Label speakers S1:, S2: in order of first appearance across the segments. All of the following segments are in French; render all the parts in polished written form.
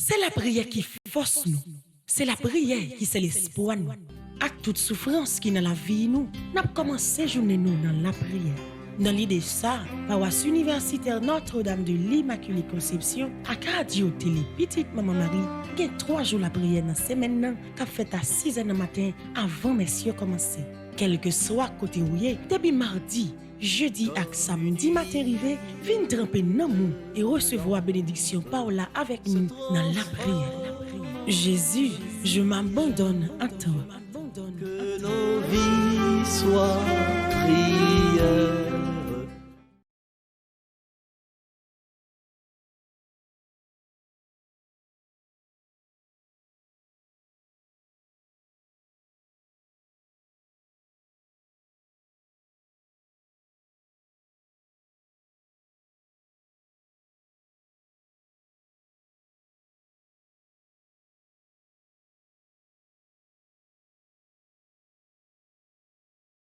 S1: C'est la prière qui force nous. C'est la prière qui c'est l'espoir nous. Avec toute souffrance qui est dans la vie nous, nous avons commencé journée nous dans la prière. Dans l'idée de ça, paroisse universitaire Notre-Dame de l'Immaculée Conception, à Radio Télé Petite Maman Marie, il y a 3 jours la prière dans la semaine qui a fait à 6 h du matin avant messieurs commencer. Quel que soit côté où y est, depuis mardi, jeudi et samedi matin arrivé, viens tremper dans nous et recevoir bénédiction Paola avec nous dans la prière. Jésus, je m'abandonne à toi.
S2: Que nos vies soient prières.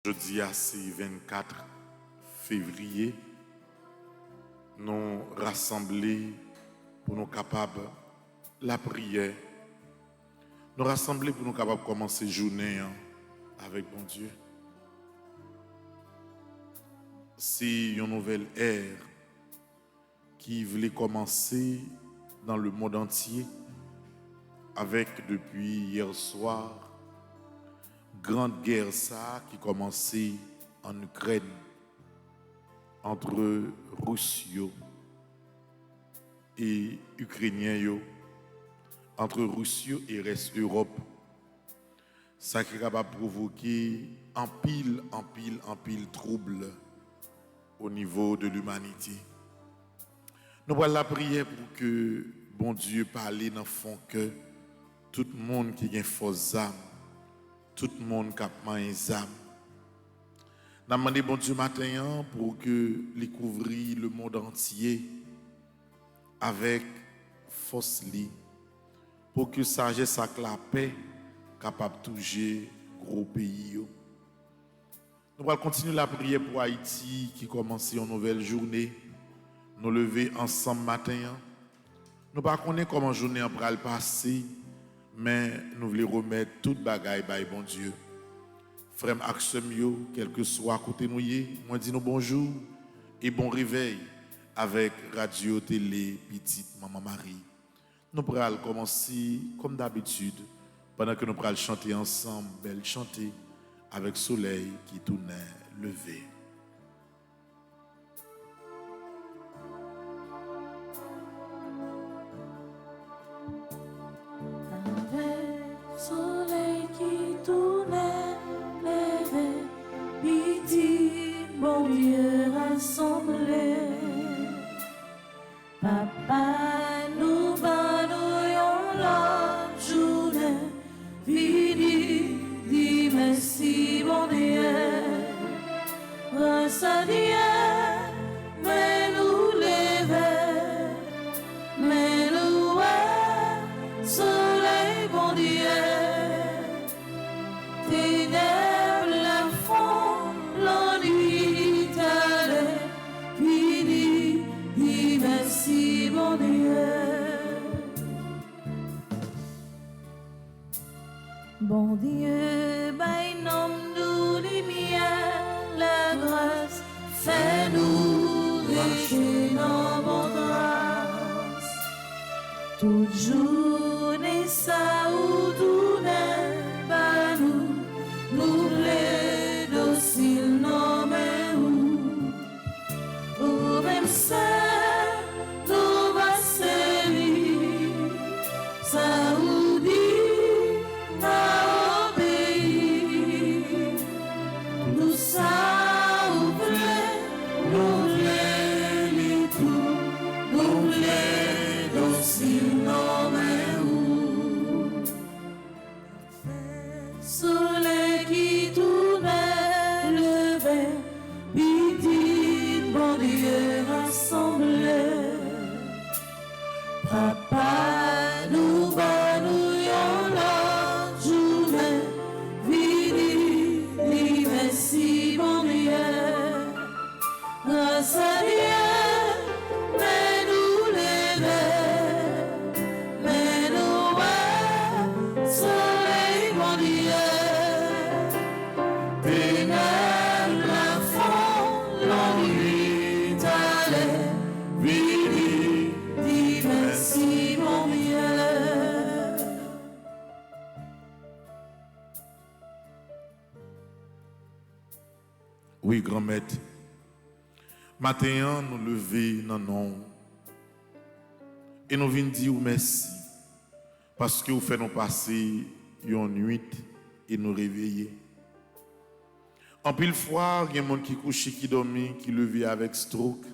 S3: Jeudi à 24 février, nous rassembler pour nous capables la prière. Nous rassembler pour nous capables de commencer la journée avec bon Dieu. C'est une nouvelle ère qui voulait commencer dans le monde entier avec depuis hier soir grande guerre ça qui commençait en Ukraine entre Russie et Ukrainiens, entre Russie et reste Europe. Ça qui est capable de provoquer en pile trouble au niveau de l'humanité. Nous voulons la prière pour que bon Dieu parle dans le fond que tout le monde qui a une fausse âme, tout le monde qui a une âme. Nous avons demandé bon Dieu matin pour que les couvrir le monde entier avec force li, pour que sagesse et la paix capable de toucher gros pays. Nous allons continuer la prière pour Haïti qui commence une nouvelle journée. Nous lever ensemble matin. Nous ne connaissons pas comment la journée va le passer, mais nous voulons remettre toute bagaille par bon Dieu. Frère Axemio, quel que soit à côté de nous, moi dis nous bonjour et bon réveil avec Radio Télé Petite Maman Marie. Nous allons commencer comme d'habitude pendant que nous allons chanter ensemble, belle chanter avec soleil qui tourne levé.
S4: Soleil qui tournait, levé, petit, bon Dieu rassemblé. Papa, nous banouillons la journée, fini, dis merci, bon Dieu. Grâce à Dieu, mais nous lever, mais nous soleil, bon Dieu. Ténèbres, la fond, l'ennui, t'allais, fini, dis merci, bon Dieu. Bon Dieu, by nom nous lumière, la grâce, fais-nous richer dans mon grâce. Toute journée, ça ou tout n'est pas nous les dociles, non mais ou même ça, nous va servir, ça ou dit, à obéir, nous ça ou plaît, nous les tout, nous les dociles, non mais
S3: Oui, grand-maître. Matin, nous lever dans nom. Et nous venons dire merci. Parce que vous faites nous passer une nuit et nous réveiller. En pile fois, il y a des gens qui couchent, qui dorment, qui levent avec stroke.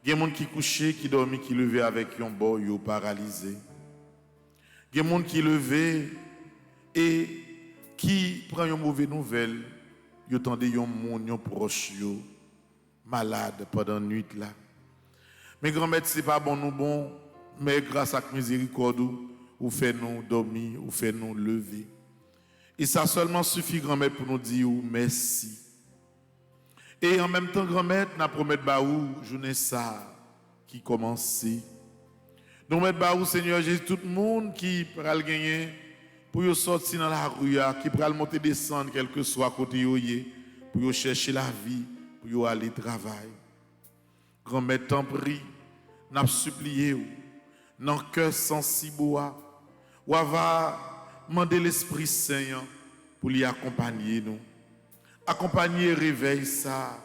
S3: Il y a des gens qui couchent, qui dorment, qui levent avec un boy paralysé. Il y a des gens qui levent et qui prennent une mauvaise nouvelle. Ils entendent un monde proche, malade pendant la nuit là. Mais grand-mère, ce n'est pas bon nous bon, mais grâce à la miséricorde, vous faites nous dormir, vous faites nous lever. Et ça seulement suffit, grand-mère, pour nous dire merci. Et en même temps, grand-mère, nous promettons baou journée ça qui commence. Nous mettons baou, Seigneur Jésus, tout le monde qui pourra le gagner pour sortir dans la rue, qui pourra monter descendre, quel que soit côté pour chercher la vie, pour aller travailler. Grand-mère, t'en prie, n'a supplié, dans le cœur sensible, ou va demander l'Esprit Saint pour lui accompagner nous. Accompagner réveil ça.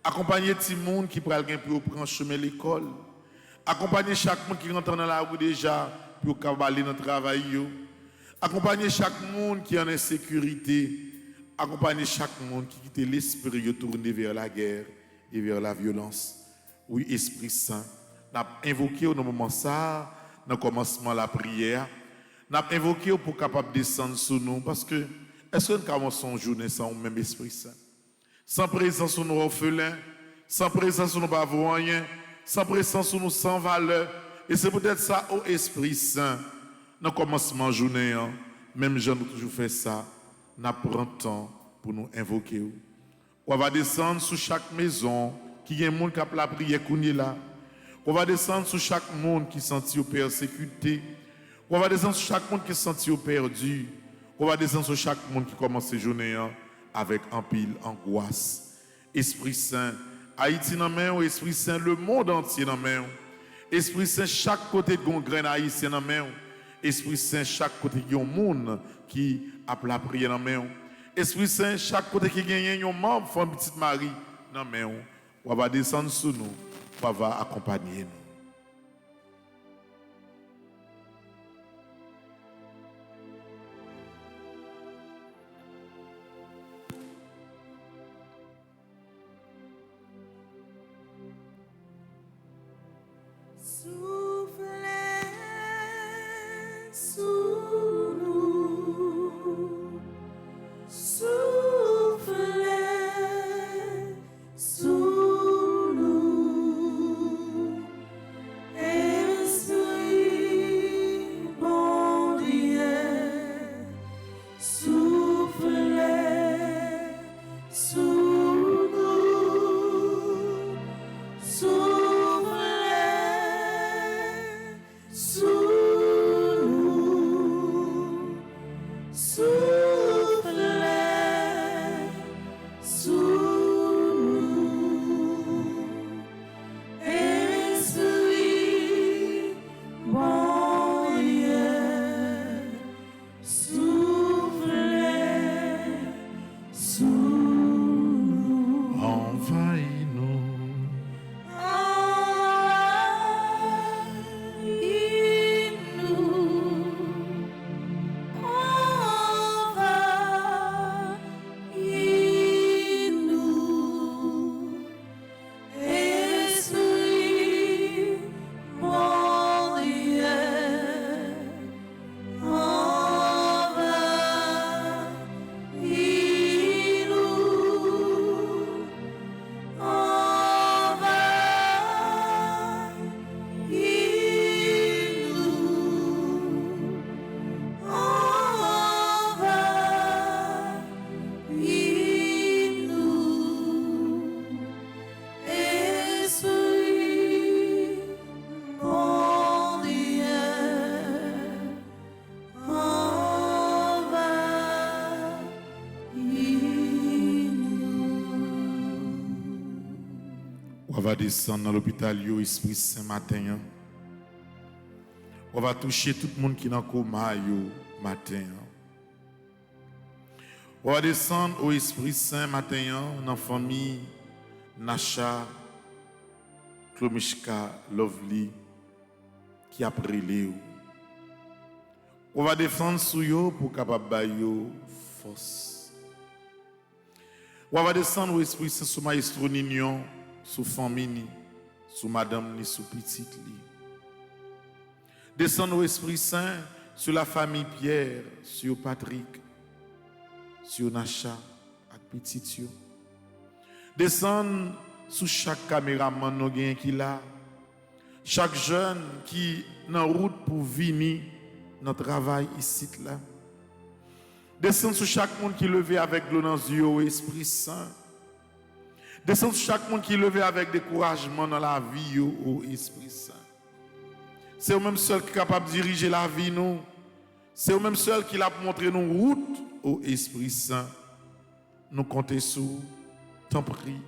S3: Accompagner tout le monde qui prend pour prendre chemin l'école. Accompagner chaque monde qui rentre dans la rue déjà pour aller dans le travail. Accompagner chaque monde qui est en insécurité. Accompagner chaque monde qui quitte l'esprit tourné vers la guerre et vers la violence. Oui, Esprit Saint, nous avons invoqué au moment ça, dans le commencement de la prière, nous avons invoqué pour capable descendre sur nous, parce que est-ce que nous commençons une journée sans le même Esprit Saint? Sans présence sur nos orphelins, sans présence sur nos bavoyens, sans présence sur nos sans valeur. Et c'est peut-être ça, au Esprit Saint, dans le commencement de la journée, même Jean nous toujours fait ça, nous prenons temps pour nous invoquer. On va descendre sur chaque maison, qui y a un monde qui a la prière là. On va descendre sur chaque monde qui sentit persécuté. On va descendre sur chaque monde qui sentit perdu. On va descendre sur chaque monde qui commence cette journée avec un pile angoisse. Esprit Saint, Haïti dans main, Esprit Saint, le monde entier dans main. Esprit Saint, chaque côté de graine haïtien dans main. Esprit Saint, chaque côté de monde qui a la prière dans main. Esprit Saint, chaque côté qui gagne un membre, femme petite Marie dans main. On va descendre sur nous, on va accompagner nous. On va descendre dans l'hôpital, Esprit Saint matin. On va toucher tout le monde qui est dans le coma matin. On va descendre au Esprit Saint matin dans la famille Nasha, Klomishka, Lovely, qui a brûlé. On va descendre sur eux pour capable bailler force. On va descendre au Esprit Saint sur Maestro Nignon, sur famille, sur madame ni sur petite li. Descendre au Esprit Saint sur la famille Pierre, sur Patrick, sur Nacha et petit yo. Descendre sur chaque caméraman no gen qui là, chaque jeune qui en route pour venir dans travail ici là. Descendre sur chaque monde qui levé avec l'eau dans les yeux au Esprit Saint. Descendre sur chaque monde qui levé avec découragement dans la vie au Esprit Saint. C'est eux-mêmes seuls qui sont capables de diriger la vie nous. C'est eux-mêmes seuls qui l'ont montré nos routes au Esprit Saint. Nous comptons sur, t'en prie,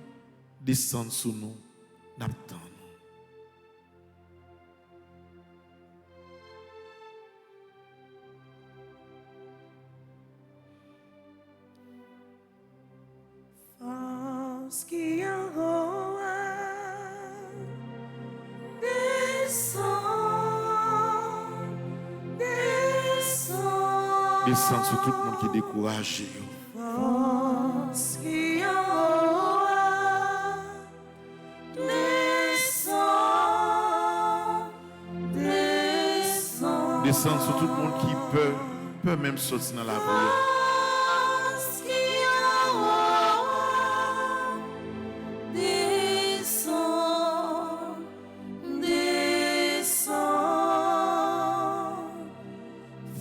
S3: descendre sur nous, n'attendons.
S4: Force qui en haut descend, descend.
S3: Descendre sur tout le monde qui est découragé.
S4: Force qui en haut descend, descend.
S3: Descendre sur tout le monde qui peut même sortir dans la prière.
S4: Force qui en haut descend, descend.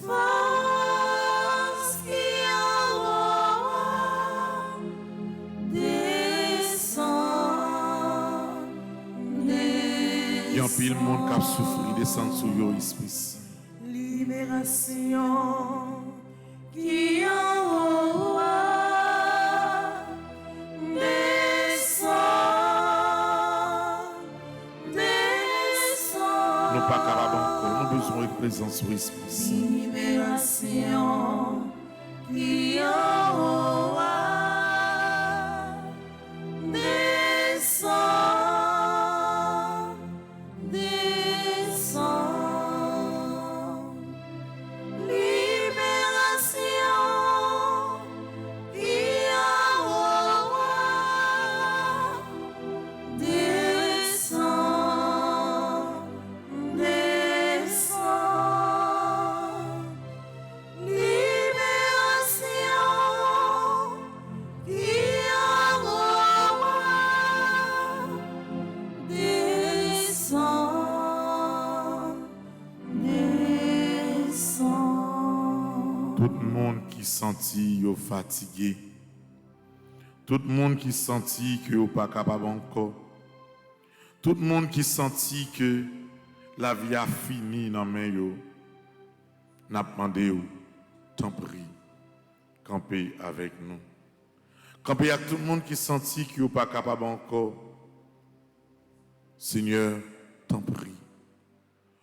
S4: Force qui en haut descend,
S3: Il y a un pile monde qui a souffert, descendre sur le Esprit Saint.
S4: libération qui en haut descend, descend.
S3: Nous pas capables encore, nous avons besoin de présence sur l'Esprit Saint.
S4: Libération qui en haut descend, descend. Libération qui en haut descend, descend. Libération qui en haut descend, descend.
S3: Tout le monde qui sentit yo fatigué. Tout le monde qui sentit que yo pas capable encore. Tout le monde qui sentit que la vie a fini dans main yo. N'a demandé yo, t'en prie, camper avec nous. Camper avec tout le monde qui sentit que yo pas capable encore. Seigneur, t'en prie.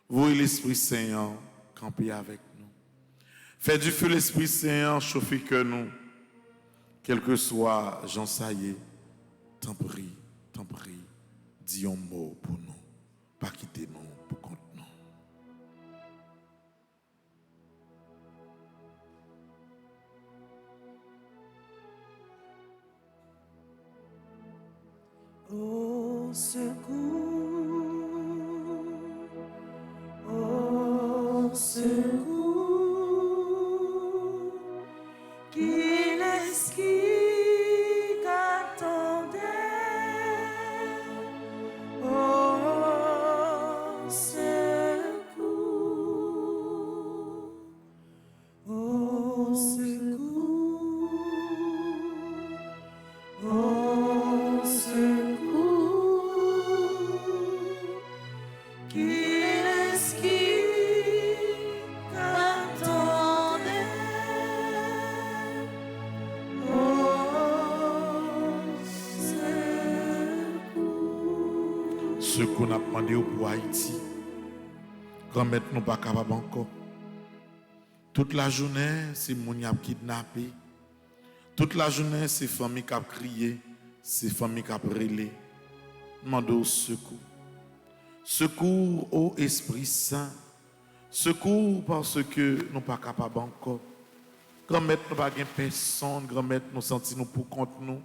S3: Voyez l'Esprit Saint camper avec nous. Fais du feu l'Esprit Saint chauffer que nous. Quel que soit Jean Saillé, t'en prie, dis un mot pour nous. Pas quitter nous pour compte nous.
S4: Au secours, qu'il est qui qu'attendait, au secours, au secours, au secours, qu'il est qui qu'attendait, au secours.
S3: Ce qu'on a demandé pour Haïti, quand maintenant nous pas capable encore. Toute la journée, c'est mon qui a kidnappé. Toute la journée, c'est famille qui a crié, c'est famille qui a brûlé. Demandez au secours. Secours au Esprit Saint. Secours parce que nous ne sommes pas capables encore. Grand-mère, nous n'avons pas personne. Grand-mère, nous sentons nous pour contre nous.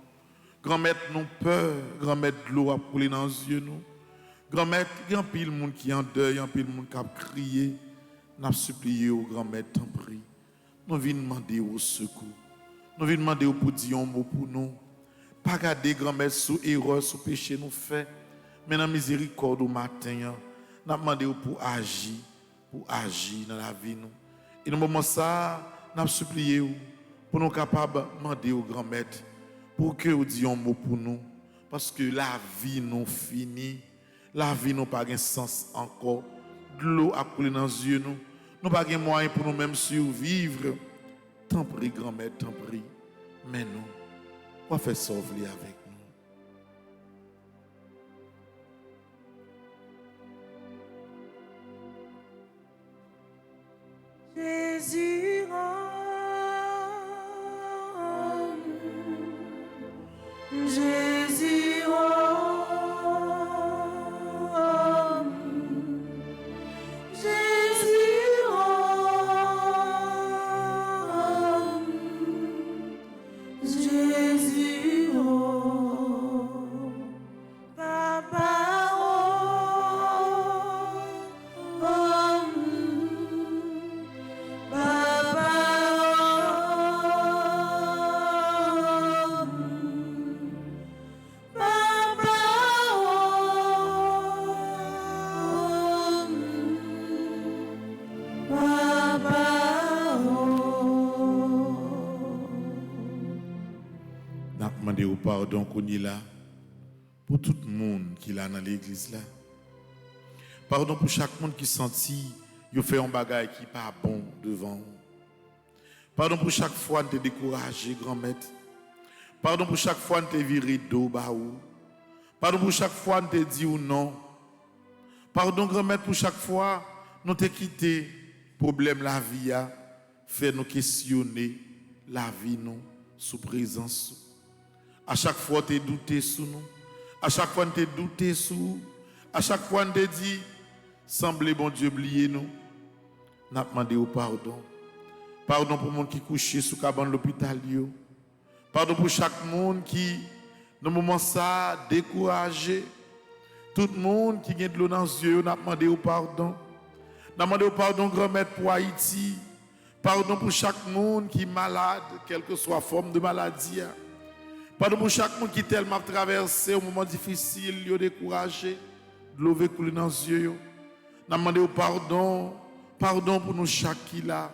S3: Grand-mère, nous peur. Grand-mère, l'eau a coulé dans les yeux. Grand-mère, il y a un pile de monde qui est en deuil, il y a un pile de monde qui a crié. Nous avons supplié au grand-mère, t'en prie. Nous venons demander au secours. Nous venons demander au pour dire un mot pour nous. Pas garder grand-mère sous erreur, sous péché nous fait. Mais dans la miséricorde au matin, nous avons demandé pour agir dans la vie. Nous. Et dans le moment ça, nous avons supplié pour nous capables de demander au grand-mère pour que vous disiez un mot pour nous. Parce que la vie nous finit. La vie n'a pas de sens encore. De l'eau a coulé dans les yeux. Nous n'avons pas de moyens pour nous-mêmes survivre. T'en prie, grand-mère, t'en prie. Mais nous, on va faire sauver avec nous.
S4: Jésus Jésus Jésus Papa
S3: Demandez au pardon qu'on est là pour tout le monde qui est là dans l'église là. Pardon pour chaque monde qui sentit qu'il fait un bagage qui n'est pas bon devant. Pardon pour chaque fois que tu es découragé, grand-mère. Pardon pour chaque fois que tu es viré d'eau, pardon pour chaque fois que tu dit ou non. Pardon, grand-mère, pour chaque fois que nous t'es quitté. Problème la vie a fait nous questionner la vie nous sous présence. À chaque fois tu es douté sous nous. À chaque fois tu es douté sous nous. À chaque fois tu dit semblez bon Dieu oublier nous. N'a demandé au pardon. Pardon pour le monde qui couché sous cabane l'hôpital. Pardon pour chaque monde qui dans le moment ça découragé. Tout le monde qui a de l'eau dans les yeux, n'a demandé au pardon. N'a demandé au pardon grand-mère pour Haïti. Pardon pour chaque monde qui est malade, quelle que soit la forme de maladie. Pardon pour chaque monde qui est tellement traversé au moment difficile, il est découragé, de l'eau couler dans les yeux. N'a demandé au pardon. Pardon pour nous chaque qui là.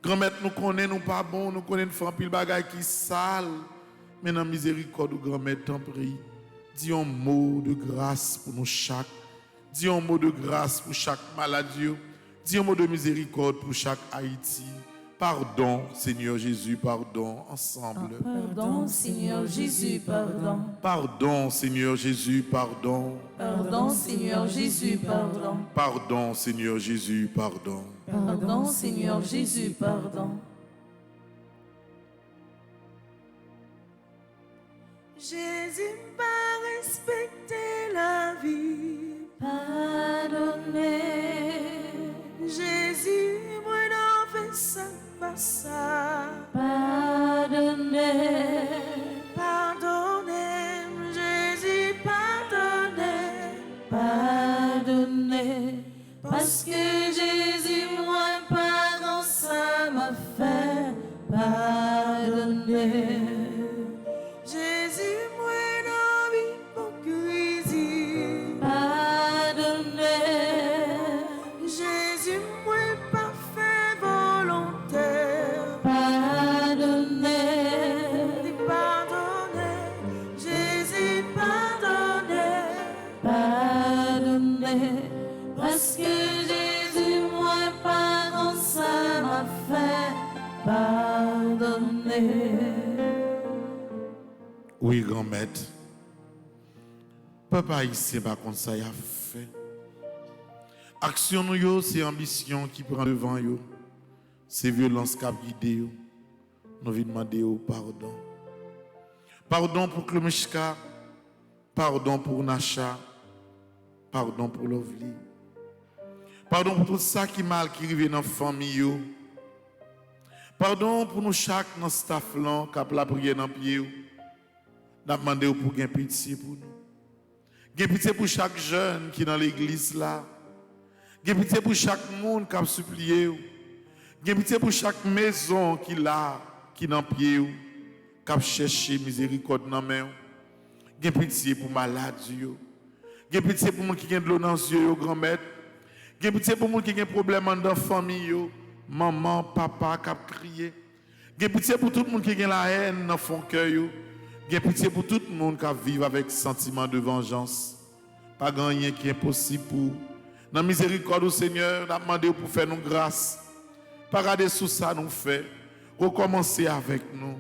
S3: Grand-mère, nous connaissons, nous pas bon, nous connaissons une pile bagaille qui sale. Mais dans la miséricorde, grand-mère, t'en prie. Dis un mot de grâce pour nous chaque. Dis un mot de grâce pour chaque maladie. Dis un mot de miséricorde pour chaque Haïti. Pardon, Seigneur Jésus, pardon, ensemble.
S4: Pardon, Seigneur Jésus, pardon.
S3: Pardon, Seigneur Jésus, pardon.
S4: Pardon, Seigneur Jésus, pardon.
S3: Pardon, Seigneur Jésus, pardon.
S4: Pardon, Seigneur Jésus, pardon. Jésus m'a respecté la vie. Pardonnez. Jésus m'a fait ça, pas ça. Pardonnez. Pardonnez. Jésus, pardonnez. Pardonnez. Parce que Jésus, moi, pardon, ça m'a fait. Pardonnez. Jésus, moi, non, hypocrisie. Pardonnez. Jésus, moi, pas fait volontaire. Pardonnez. Pardonnez. Jésus, pardonnez. Pardonnez. Parce que Jésus, moi, pardon, ça m'a fait. Pardonnez.
S3: Oui, grand-mère. Papa ici, par contre, ça y a fait. Action nous, c'est ambition qui prend devant yo. C'est violence qui a guidé yo. nous venons demander pardon. Pardon pour Klomishka, pardon pour Nacha, pardon pour Lovely. Pardon pour tout ça qui mal qui arrive dans la famille. Pardon pour nous chaque dans le staff là qui a la prière dans le pied. Nous demandons pour gagner pitié pour nous. Gagner pitié pour chaque jeune qui est dans l'église là. Gagner pitié pour chaque monde qui a supplié. Gagner pitié pour chaque maison qui là, qui est dans le pied, qui a cherché miséricorde dans la main. Gagner pitié pour malades. Gagner pitié pour les gens qui ont de l'eau dans les yeux, grand-mère. Gagner pitié pour les gens qui ont des problèmes dans la famille. Maman, papa, qui a crié. Gagner pitié pour tout le monde qui a la haine dans son cœur. Gagner pitié pour tout le monde qui vit avec sentiment de vengeance. Pas rien qui est possible pour. Dans la miséricorde au Seigneur, nous demandons pour faire nous grâce. Pas regarder sous ça nous fait. Recommencer avec nous.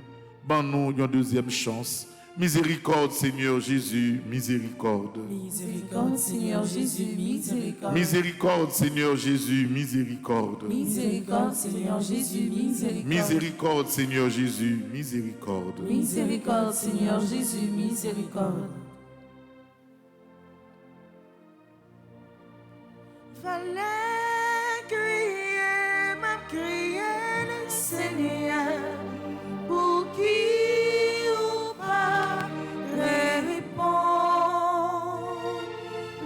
S3: Ben nous une deuxième chance. Miséricorde, Seigneur Jésus, miséricorde.
S4: Miséricorde, Seigneur Jésus, miséricorde.
S3: Miséricorde, Seigneur Jésus, miséricorde.
S4: Miséricorde, Seigneur Jésus, miséricorde.
S3: Miséricorde, Seigneur Jésus, miséricorde.
S4: Miséricorde, Seigneur Jésus, miséricorde.
S5: Fallait crier, m'a crié le Seigneur, pour qui ou pas répondre.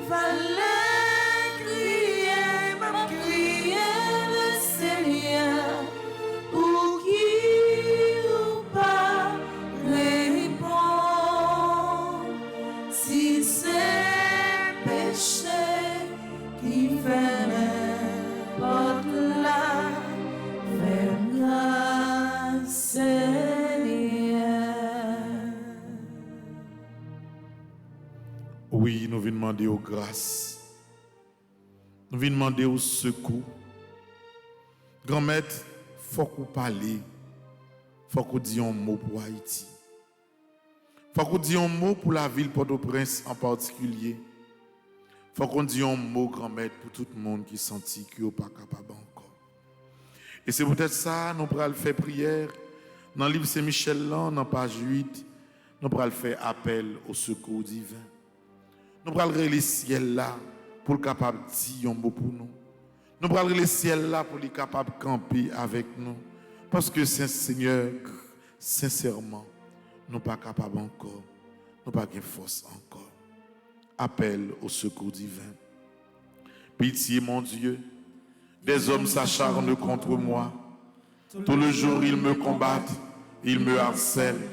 S5: Fallait crier, m'a crié le Seigneur, pour qui ou pas répondre. Si c'est péché qui ferme porte là, ferme grâce, Seigneur.
S3: Oui, nous venons demander aux grâces. Nous venons demander au secours. Grand-mère, il faut qu'on parle. Il faut qu'on dise un mot pour Haïti. Il faut qu'on dise un mot pour la ville Port-au-Prince en particulier. Il faut qu'on dise un mot, grand-mère, pour tout le monde qui sentit qu'il n'est pas capable encore. Et c'est peut-être ça, nous pourrons faire prière. Dans le livre Saint-Michel, dans la page 8, nous pourrons faire appel au secours divin. Nous pourrons le ciel là pour le capable de dire un mot pour nous. Nous pourrons le ciel là pour le capable de camper avec nous. Parce que Seigneur, sincèrement, nous ne sommes pas capables encore. Nous n'avons pas de force encore. Appel au secours divin. Pitié, mon Dieu, des hommes s'acharnent contre moi. Tout le jour, ils me combattent, ils me harcèlent.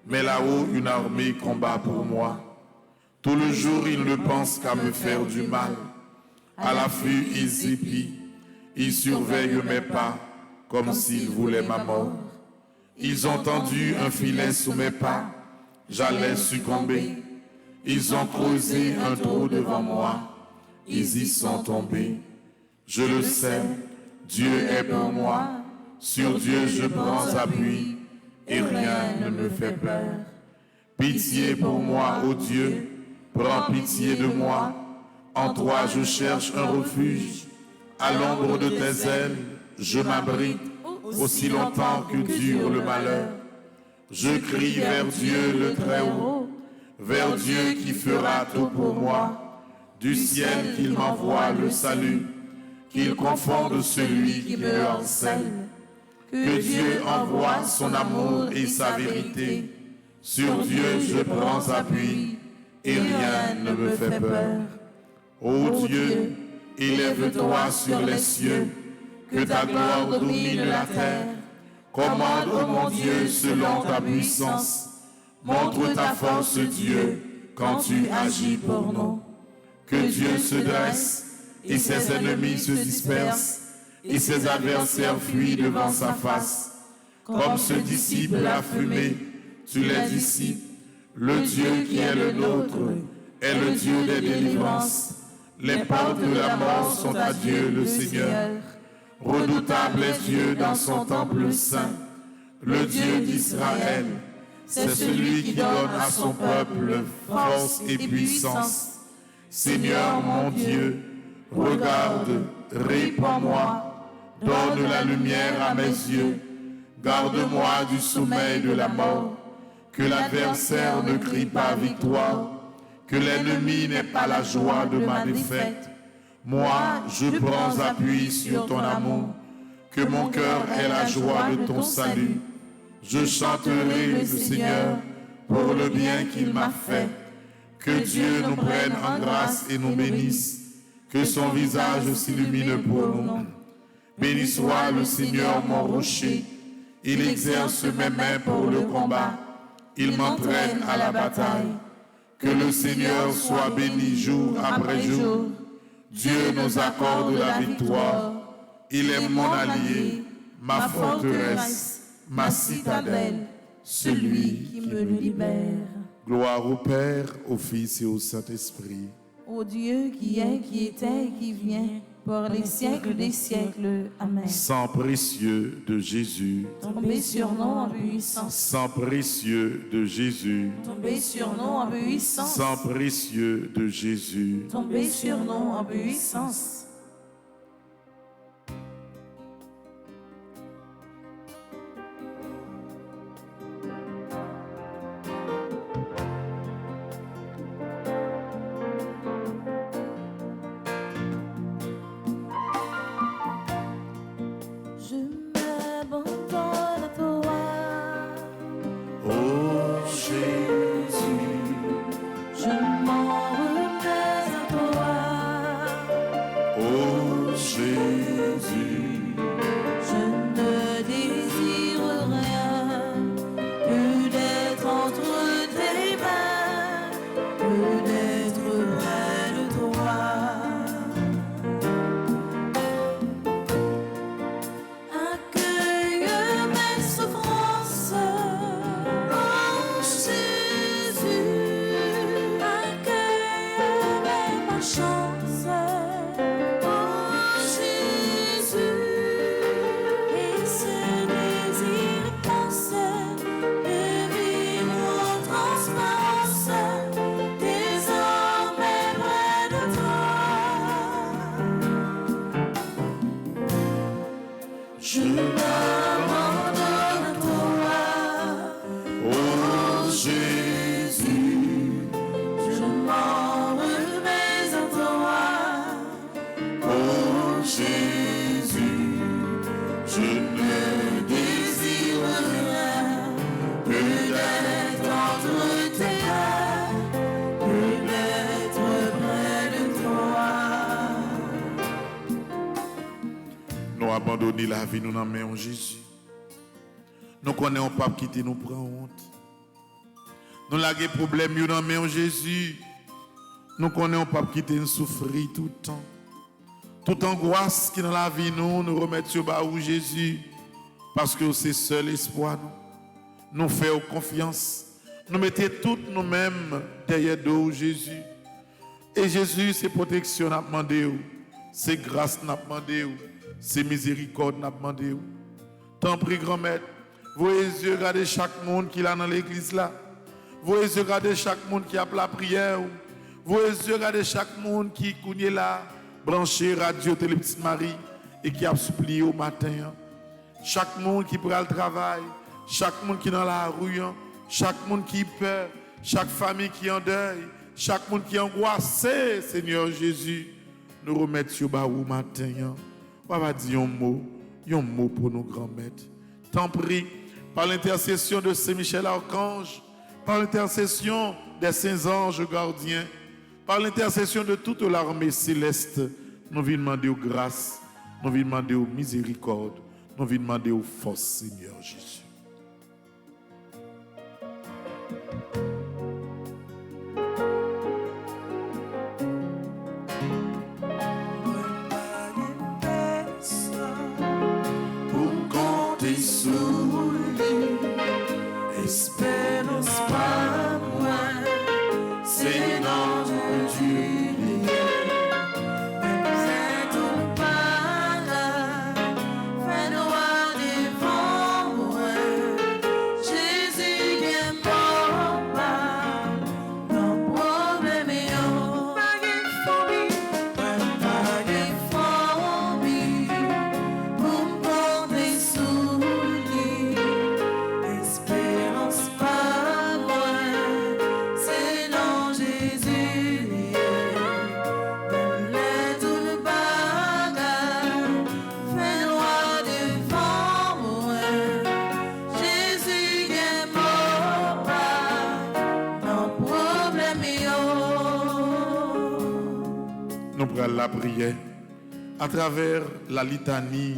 S3: Mais là-haut, une armée combat pour moi. Tout le jour, ils ne pensent qu'à me faire du mal. À l'affût, ils épient, ils surveillent mes pas comme s'ils voulaient ma mort. Ils ont tendu un filet sous mes pas, j'allais succomber. Ils ont creusé un trou devant moi, ils y sont tombés. Je le sais, Dieu est pour moi, sur Dieu je prends appui, et rien ne me fait peur. Pitié pour moi, ô Dieu, prends pitié de moi. En toi je cherche un refuge, à l'ombre de tes ailes, je m'abrite, aussi longtemps que dure le malheur. Je crie vers Dieu le Très-Haut, vers Dieu qui fera tout pour moi, du ciel qu'il m'envoie le salut, qu'il confonde celui qui me harcèle, que Dieu envoie son amour et sa vérité, sur Dieu je prends appui, et rien ne me fait peur. Ô Dieu, élève-toi sur les cieux, que ta gloire domine la terre, commande, ô mon Dieu, selon ta puissance. Montre ta force, Dieu, quand tu agis pour nous. Que Dieu se dresse et ses ennemis se dispersent et ses adversaires fuient devant sa face. Comme se dissipe la fumée, tu les dissipes. Le Dieu qui est le nôtre est le Dieu des délivrances. Les portes de la mort sont à Dieu le Seigneur. Redoutable est Dieu dans son temple saint. Le Dieu d'Israël, c'est celui qui donne à son peuple force et puissance. Seigneur mon Dieu, regarde, répands-moi, donne la lumière à mes yeux, Garde-moi du sommeil de la mort, que l'adversaire ne crie pas victoire, que l'ennemi n'ait pas la joie de ma défaite. Moi, je prends appui sur ton amour, que mon cœur ait la joie de ton salut. Je chanterai le Seigneur pour le bien qu'il m'a fait. Que Dieu nous prenne en grâce et nous bénisse, que son visage s'illumine pour nous. Béni soit le Seigneur mon rocher, il exerce mes mains pour le combat, il m'entraîne à la bataille. Que le Seigneur soit béni jour après jour. Dieu nous accorde la victoire. Il est mon allié, ma forteresse, ma citadelle, celui qui me libère. Gloire au Père, au Fils et au Saint-Esprit.
S5: Ô Dieu qui est, qui était et qui vient, pour les siècles des siècles. Amen.
S3: Sang précieux de Jésus,
S5: Tombez sur nous en puissance.
S3: sang précieux de Jésus,
S5: Tombez sur nous en puissance.
S3: sang précieux de Jésus.
S5: Tombez sur nous en puissance. Je m'abandonne à toi.
S3: Oh Jésus,
S5: Je m'en remets à toi.
S3: oh Jésus,
S5: Je ne désire rien que d'être entre tes mains, que d'être près de toi. Accueille mes souffrances, oh Jésus. Accueille mes malchances, oh Jésus. Et ce désir pense de vivre en transparence, désormais près de toi. Je m'abandonne à toi,
S3: oh Jésus,
S5: je m'en remets à toi.
S3: oh Jésus, je ne désire
S5: rien
S3: que
S5: d'être entre tes mains, que d'être près de toi.
S3: nous abandonner la vie, nous n'en mettons Jésus. Nous connaissons pas quitter nous prend honte. Nous laguer problème, nous n'en mettons Jésus. Nous connaissons pas quitter nous souffrir tout le temps. Toute angoisse qui est dans la vie, nous remettons sur bas où Jésus. Parce que c'est seul espoir. Nous faisons confiance. Nous mettons toutes nous-mêmes derrière nous, Jésus. Et Jésus, c'est protection n'a demandé, c'est grâce n'a demandé, c'est miséricorde n'a demandé. Tant pis, grand-mère, vos yeux regardez chaque monde qui est là dans l'église là. Vos yeux regardez chaque monde qui a la prière. Vos yeux regardez chaque monde qui est là, branché radio télé Petite Marie et qui a supplié au matin. Chaque monde qui prend le travail, chaque monde qui est dans la rue, chaque monde qui peur, chaque famille qui est en deuil, chaque monde qui est angoissé, Seigneur Jésus, nous remettons sur bas au matin. On va dire un mot pour nos grands-maîtres. T'en prie, par l'intercession de Saint-Michel Archange, par l'intercession des saints anges gardiens, par l'intercession de toute l'armée céleste, nous venons demander aux grâces, nous venons demander aux miséricordes, nous venons demander aux forces, Seigneur Jésus.
S2: Pour compter sur lui, espérance pas moins, c'est notre Dieu.
S5: C'est ton parrain, fais-nous devant moi. Jésus est mort, non problème et on pas de phobie, pour compter sur lui.
S3: Nous prenons la prière à travers la litanie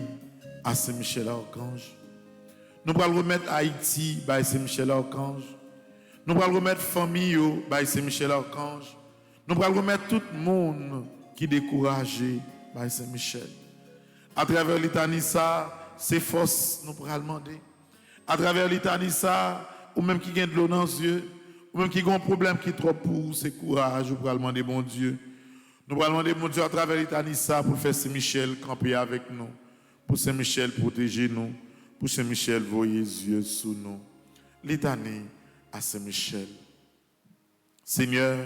S3: à Saint-Michel Archange. Nous allons remettre Haïti by Saint-Michel Archange. Nous allons remettre famille by Saint-Michel Archange. Nous allons remettre tout le monde qui est découragé by Saint-Michel. À travers litanie ça, c'est force nous allons demander. À travers litanie ça, ou même qui gagne de l'eau dans les yeux, ou même qui a un problème qui est trop pour, c'est courage, nous allons demander mon Dieu. Nous allons demander mon Dieu à travers litanie ça pour faire Saint-Michel camper avec nous, pour Saint-Michel protéger nous, pour Saint-Michel voyer les yeux sous nous. Litanie à Saint-Michel. Seigneur,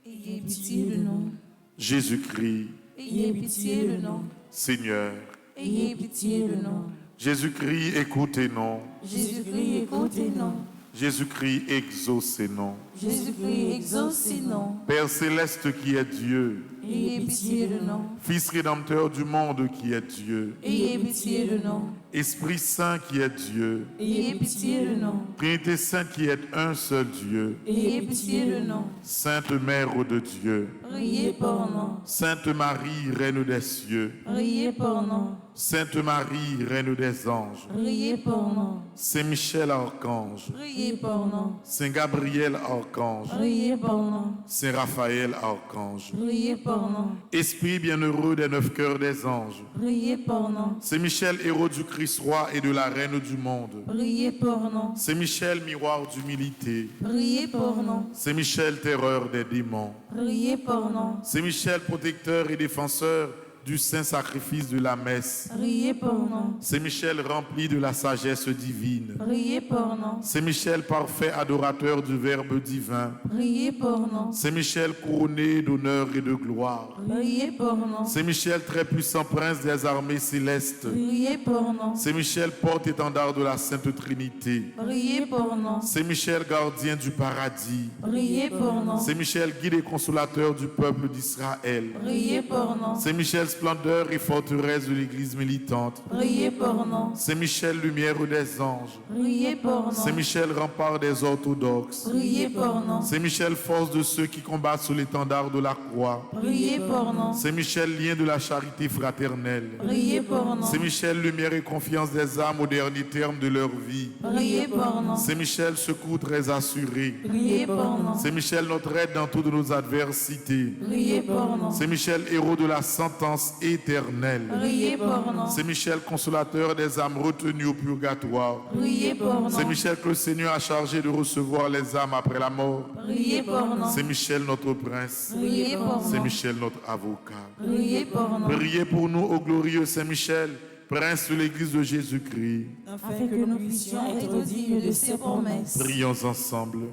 S4: ayez pitié de nous.
S3: Jésus-Christ,
S4: Ayez pitié de nous.
S3: Seigneur,
S4: Ayez pitié de nous.
S3: Jésus-Christ, écoutez-nous.
S4: Jésus-Christ, écoutez-nous.
S3: Jésus-Christ, exaucez-nous.
S4: Jésus-Christ, exaucez-nous.
S3: Père céleste qui est Dieu,
S4: Ayez pitié de nous.
S3: Fils rédempteur du monde qui est Dieu,
S4: Ayez pitié de nous.
S3: Esprit Saint qui est Dieu,
S4: Ayez pitié de nous.
S3: Trinité Sainte qui est un seul Dieu,
S4: Ayez pitié de nous.
S3: Sainte Mère de Dieu,
S4: Priez pour nous.
S3: Sainte Marie, Reine des cieux,
S4: Priez pour nous.
S3: Sainte Marie, Reine des anges,
S4: Priez pour nous.
S3: Saint Michel Archange,
S4: Priez pour nous.
S3: Saint Gabriel Archange,
S4: Priez pour nous.
S3: Saint Raphaël Archange,
S4: Priez pour nous.
S3: Esprit bienheureux des 9 cœurs des anges,
S4: Priez pour nous.
S3: Saint Michel, héros du Christ roi et de la Reine du monde,
S4: Priez pour nous.
S3: Saint Michel, miroir d'humilité,
S4: Priez pour nous.
S3: Saint Michel, terreur des démons,
S4: Priez pour nous.
S3: Saint Michel, protecteur et défenseur du saint sacrifice de la messe,
S4: Priez pour nous.
S3: Saint Michel, rempli de la sagesse divine,
S4: Priez pour nous.
S3: Saint Michel, parfait adorateur du Verbe divin,
S4: Priez pour nous.
S3: Saint Michel, couronné d'honneur et de gloire,
S4: Priez pour nous.
S3: Saint Michel, très puissant prince des armées célestes,
S4: Priez pour nous.
S3: Saint Michel, porte-étendard de la Sainte Trinité,
S4: Priez pour nous.
S3: Saint Michel, gardien du paradis,
S4: Priez pour nous.
S3: Saint Michel, guide et consolateur du peuple d'Israël,
S4: Priez pour nous.
S3: Saint Michel, splendeur et forteresse de l'Église militante,
S4: Priez pour nous.
S3: Saint Michel, lumière des anges,
S4: Priez pour
S3: Saint
S4: nous.
S3: Michel, rempart des orthodoxes,
S4: Priez pour nous.
S3: Saint Michel, force de ceux qui combattent sous l'étendard de la croix,
S4: Priez pour nous.
S3: Saint Michel, lien de la charité fraternelle,
S4: Priez pour nous.
S3: Saint Michel, lumière et confiance des âmes au dernier terme de leur vie,
S4: Priez pour nous.
S3: Saint Michel, secours très assuré,
S4: Priez pour nous.
S3: Saint Michel, notre aide dans toutes nos adversités,
S4: Priez pour nous.
S3: Saint Michel, héros de la sentence éternelle,
S4: Priez pour nous.
S3: Saint Michel, consolateur des âmes retenues au purgatoire,
S4: Priez pour nous.
S3: Saint Michel, que le Seigneur a chargé de recevoir les âmes après la mort,
S4: Priez pour nous.
S3: Saint Michel, notre prince,
S4: Priez pour
S3: Saint
S4: nous.
S3: Michel, notre avocat.
S4: Priez pour nous.
S3: Priez pour nous, ô glorieux Saint Michel, prince de l'Église de Jésus-Christ.
S4: Afin que nous puissions être dignes de ses promesses.
S3: Prions ensemble.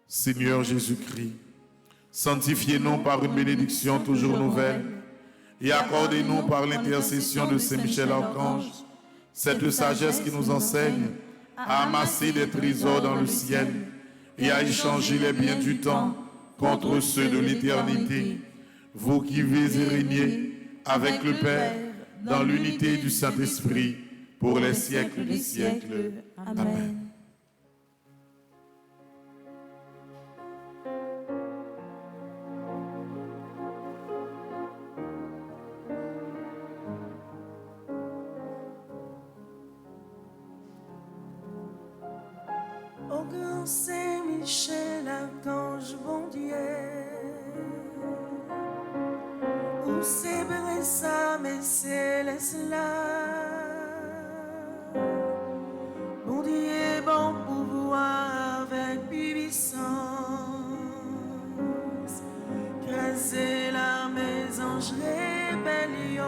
S3: Seigneur Jésus-Christ, sanctifiez-nous par une bénédiction toujours nouvelle et accordez-nous par l'intercession de Saint Michel Archange cette sagesse qui nous enseigne à amasser des trésors dans le ciel et à échanger les biens du temps contre ceux de l'éternité. Vous qui vivez et régnez avec le Père dans l'unité du Saint-Esprit pour les siècles des siècles. Amen.
S5: Au grand Saint-Michel, archange bon Dieu, où s'ébrait sa mais céleste là. Bon Dieu, bon pouvoir avec puissance, craser la mésange rébellion.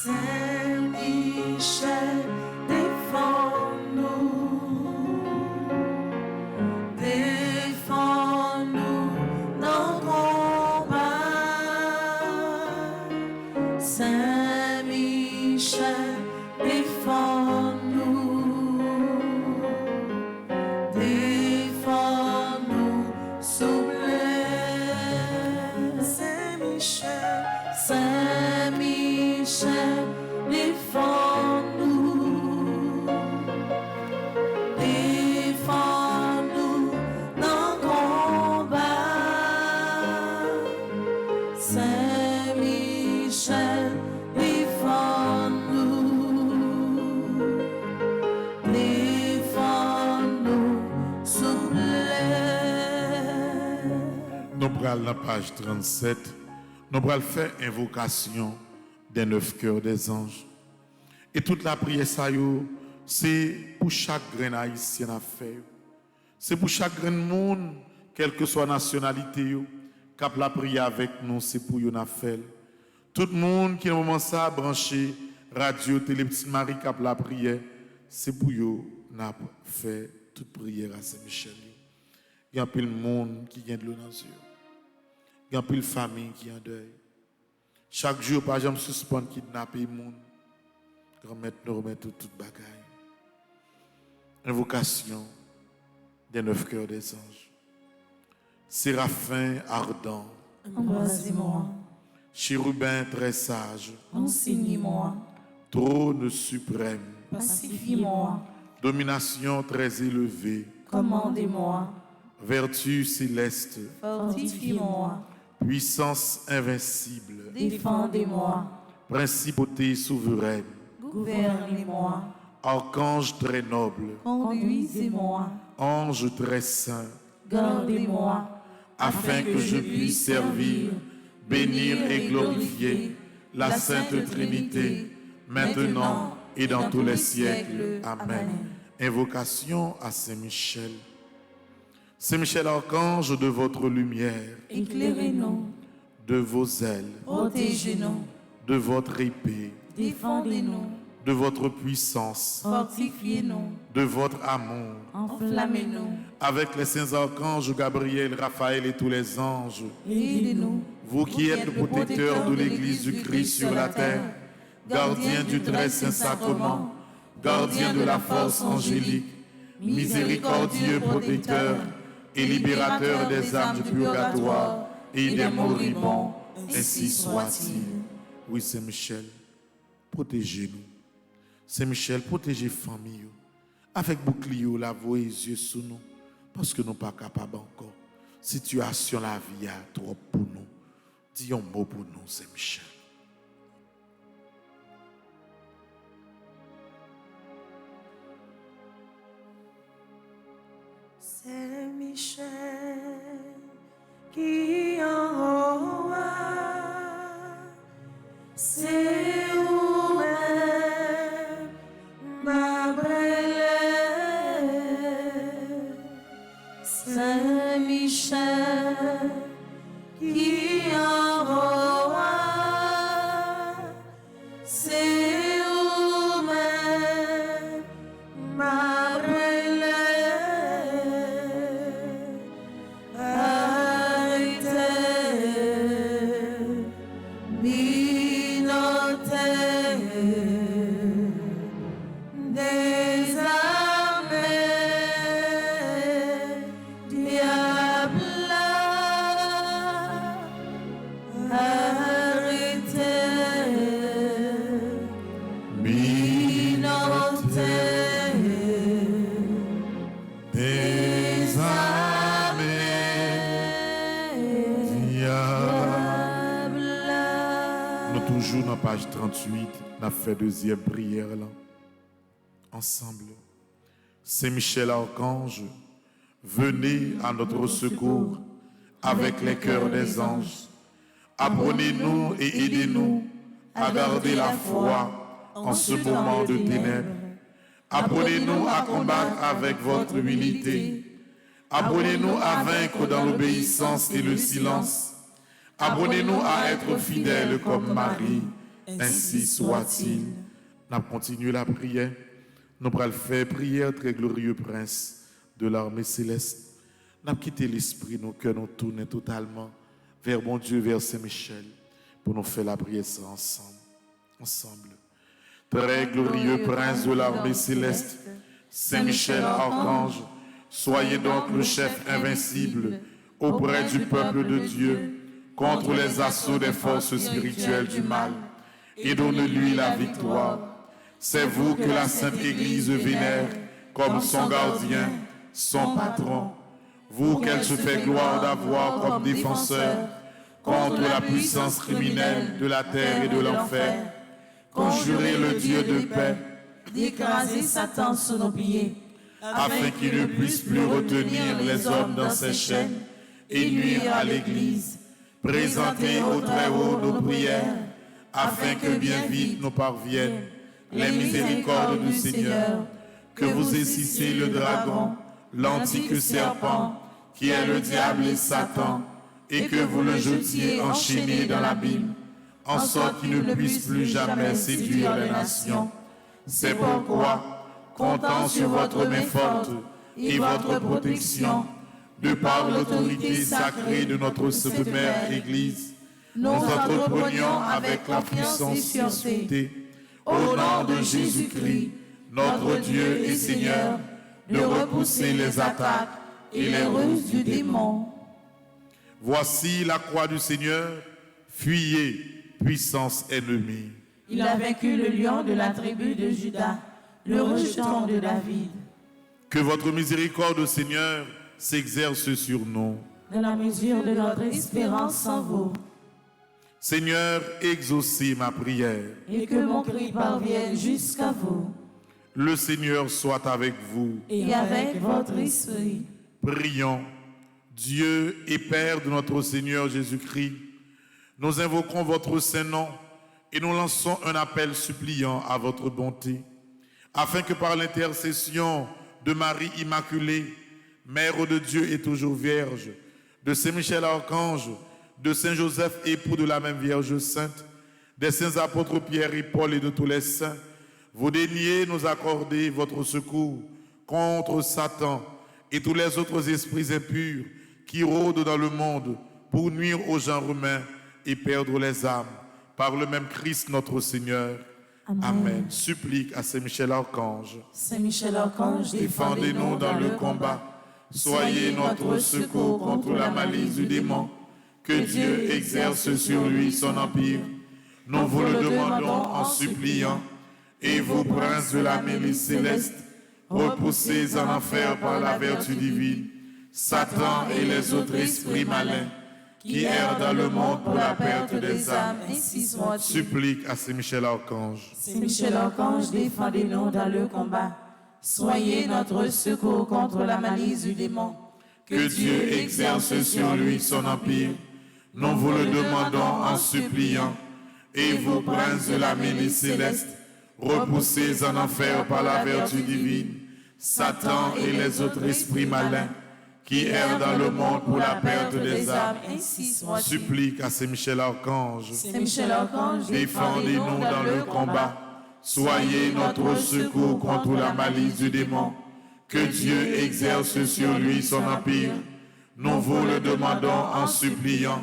S5: Saint-Michel, défends-nous, défends-nous dans le combat.
S3: allons dans la page 37. Nous allons faire invocation des 9 cœurs des anges. Et toute la prière, c'est pour chaque grain haïtien à faire. C'est pour chaque grain de monde, quelle que soit la nationalité, qui a la prière avec nous, c'est pour nous faire. Tout le monde qui, à un moment ça, a branché radio, télé, petite Marie, qui a la prière, c'est pour nous faire toute prière à Saint-Michel. Il y a un peu de monde qui vient de l'eau dans les yeux. Il y a un peu de famille qui est en deuil. Chaque jour, par exemple, suspendre, kidnapper le monde. Nous remettons toute bagaille. Invocation des 9 cœurs des anges. Séraphin ardent.
S4: Embrasez-moi.
S3: Chérubin très sage.
S4: Enseignez-moi.
S3: Trône suprême.
S4: Pacifiez-moi.
S3: Domination très élevée.
S4: Commandez-moi.
S3: Vertu céleste.
S4: Fortifiez-moi.
S3: Puissance invincible.
S4: Défendez-moi.
S3: Principauté souveraine.
S4: Gouvernez-moi.
S3: Archange très noble.
S4: Conduisez-moi.
S3: Ange très saint.
S4: Gardez-moi.
S3: Afin que je puisse servir, bénir et glorifier la Sainte Trinité, maintenant et dans tous les siècles. Amen. Invocation à Saint-Michel. Saint-Michel Archange, de votre lumière,
S4: Éclairez-nous.
S3: de vos ailes,
S4: Protégez-nous.
S3: de votre épée,
S4: Défendez-nous.
S3: de votre puissance,
S4: Fortifiez-nous.
S3: de votre amour,
S4: Enflammez-nous.
S3: avec les saints archanges Gabriel, Raphaël et tous les anges,
S4: Aidez-nous.
S3: vous qui êtes le protecteur de l'Église du Christ sur la terre, gardien du très saint sacrement, gardien de la force angélique, miséricordieux protecteur et libérateur des âmes du purgatoire et des moribonds, ainsi soit-il. Oui, Saint-Michel, protégez-nous. Saint-Michel, protégez la famille. Avec bouclier, la voix et les yeux sous nous, parce que nous ne sommes pas capables encore. Situation la vie est trop pour nous. Dis un mot pour nous, Saint-Michel.
S5: Saint-Michel qui en haut, c'est où-même ma belle Saint-Michel qui en haut, c'est où-même ma belle
S3: Toujours dans page 38, on a fait deuxième prière là. Ensemble. Saint-Michel Archange, venez à notre secours avec les cœurs des anges. Apprenez-nous et aidez-nous à garder la foi en ce moment de ténèbres. Apprenez-nous à combattre avec votre humilité. Apprenez-nous à vaincre dans l'obéissance et le silence. Apprenez-nous à être fidèles comme Marie, ainsi soit-il. Nous continuons la prière. Nous allons faire prière, très glorieux prince de l'armée céleste. Nous quitté l'esprit, nos cœurs nous tournons totalement vers mon Dieu, vers Saint-Michel, pour nous faire la prière ça ensemble. Très glorieux prince de l'armée céleste, Saint-Michel Archange, soyez donc le chef invincible auprès du peuple de Dieu, contre les assauts des forces spirituelles du mal, et donne-lui la victoire. C'est vous que la Sainte Église vénère comme son gardien, son patron. Vous qu'elle se fait gloire d'avoir comme défenseur contre la puissance criminelle de la terre et de l'enfer. Conjurez le Dieu de paix
S4: d'écraser Satan sous nos pieds,
S3: afin qu'il ne puisse plus retenir les hommes dans ses chaînes,
S2: et nuire à l'Église. Présentez au Très-Haut nos prières, afin que bien vite nous parviennent les miséricordes du Seigneur, que vous essicez le dragon, l'antique serpent, qui est le diable et Satan, et que vous le jetiez enchaîné dans l'abîme, en sorte qu'il ne puisse plus jamais séduire les nations. C'est pourquoi, comptant sur votre main forte et votre protection, de par l'autorité sacrée de notre Sainte Mère Église, nous entreprenions avec la puissance suscitée, au nom de Jésus-Christ, notre Dieu et Seigneur, de repousser les attaques et les ruses du démon.
S3: Voici la croix du Seigneur, fuyez, puissance ennemie.
S5: Il a vaincu le lion de la tribu de Juda, le rejeton de David.
S3: Que votre miséricorde, Seigneur, s'exerce sur nous.
S5: Dans la mesure de notre espérance en vous,
S3: Seigneur, exaucez ma prière.
S5: et que mon cri parvienne jusqu'à vous,
S3: Le Seigneur soit avec vous.
S5: et avec votre esprit.
S3: Prions. Dieu et Père de notre Seigneur Jésus-Christ, nous invoquons votre saint nom et nous lançons un appel suppliant à votre bonté, afin que par l'intercession de Marie Immaculée, Mère de Dieu et toujours Vierge, de Saint Michel Archange, de Saint Joseph, époux de la même Vierge Sainte, des saints apôtres Pierre et Paul et de tous les saints, vous daigniez nous accorder votre secours contre Satan et tous les autres esprits impurs qui rôdent dans le monde pour nuire aux gens humains et perdre les âmes. Par le même Christ notre Seigneur. Amen. Supplique à Saint Michel Archange.
S5: Saint Michel Archange,
S3: Défendez-nous dans le combat. Soyez notre secours contre la malice du démon. Que Dieu exerce sur lui son empire. Nous vous le demandons en suppliant. Et vous, princes de la milice céleste, repoussez en enfer par la vertu divine Satan et les autres esprits malins qui errent dans le monde pour la perte des âmes.
S5: ainsi soit-il.
S3: Supplique à Saint Michel Archange.
S5: Saint Michel Archange, défendez-nous dans le combat. Soyez notre secours contre la malice du démon.
S3: Que Dieu exerce sur lui son empire. Nous vous le demandons en suppliant. Et vous, princes de la milice céleste, repoussez en enfer par la vertu divine Satan et les autres esprits malins qui errent dans le monde pour la perte des âmes.
S5: ainsi soit-il.
S3: Supplique à Saint Michel Archange.
S5: Saint Michel Archange,
S3: Défendez-nous dans le combat. Soyez notre secours contre la malice du démon. Que Dieu exerce sur lui son empire. Nous vous le demandons en suppliant.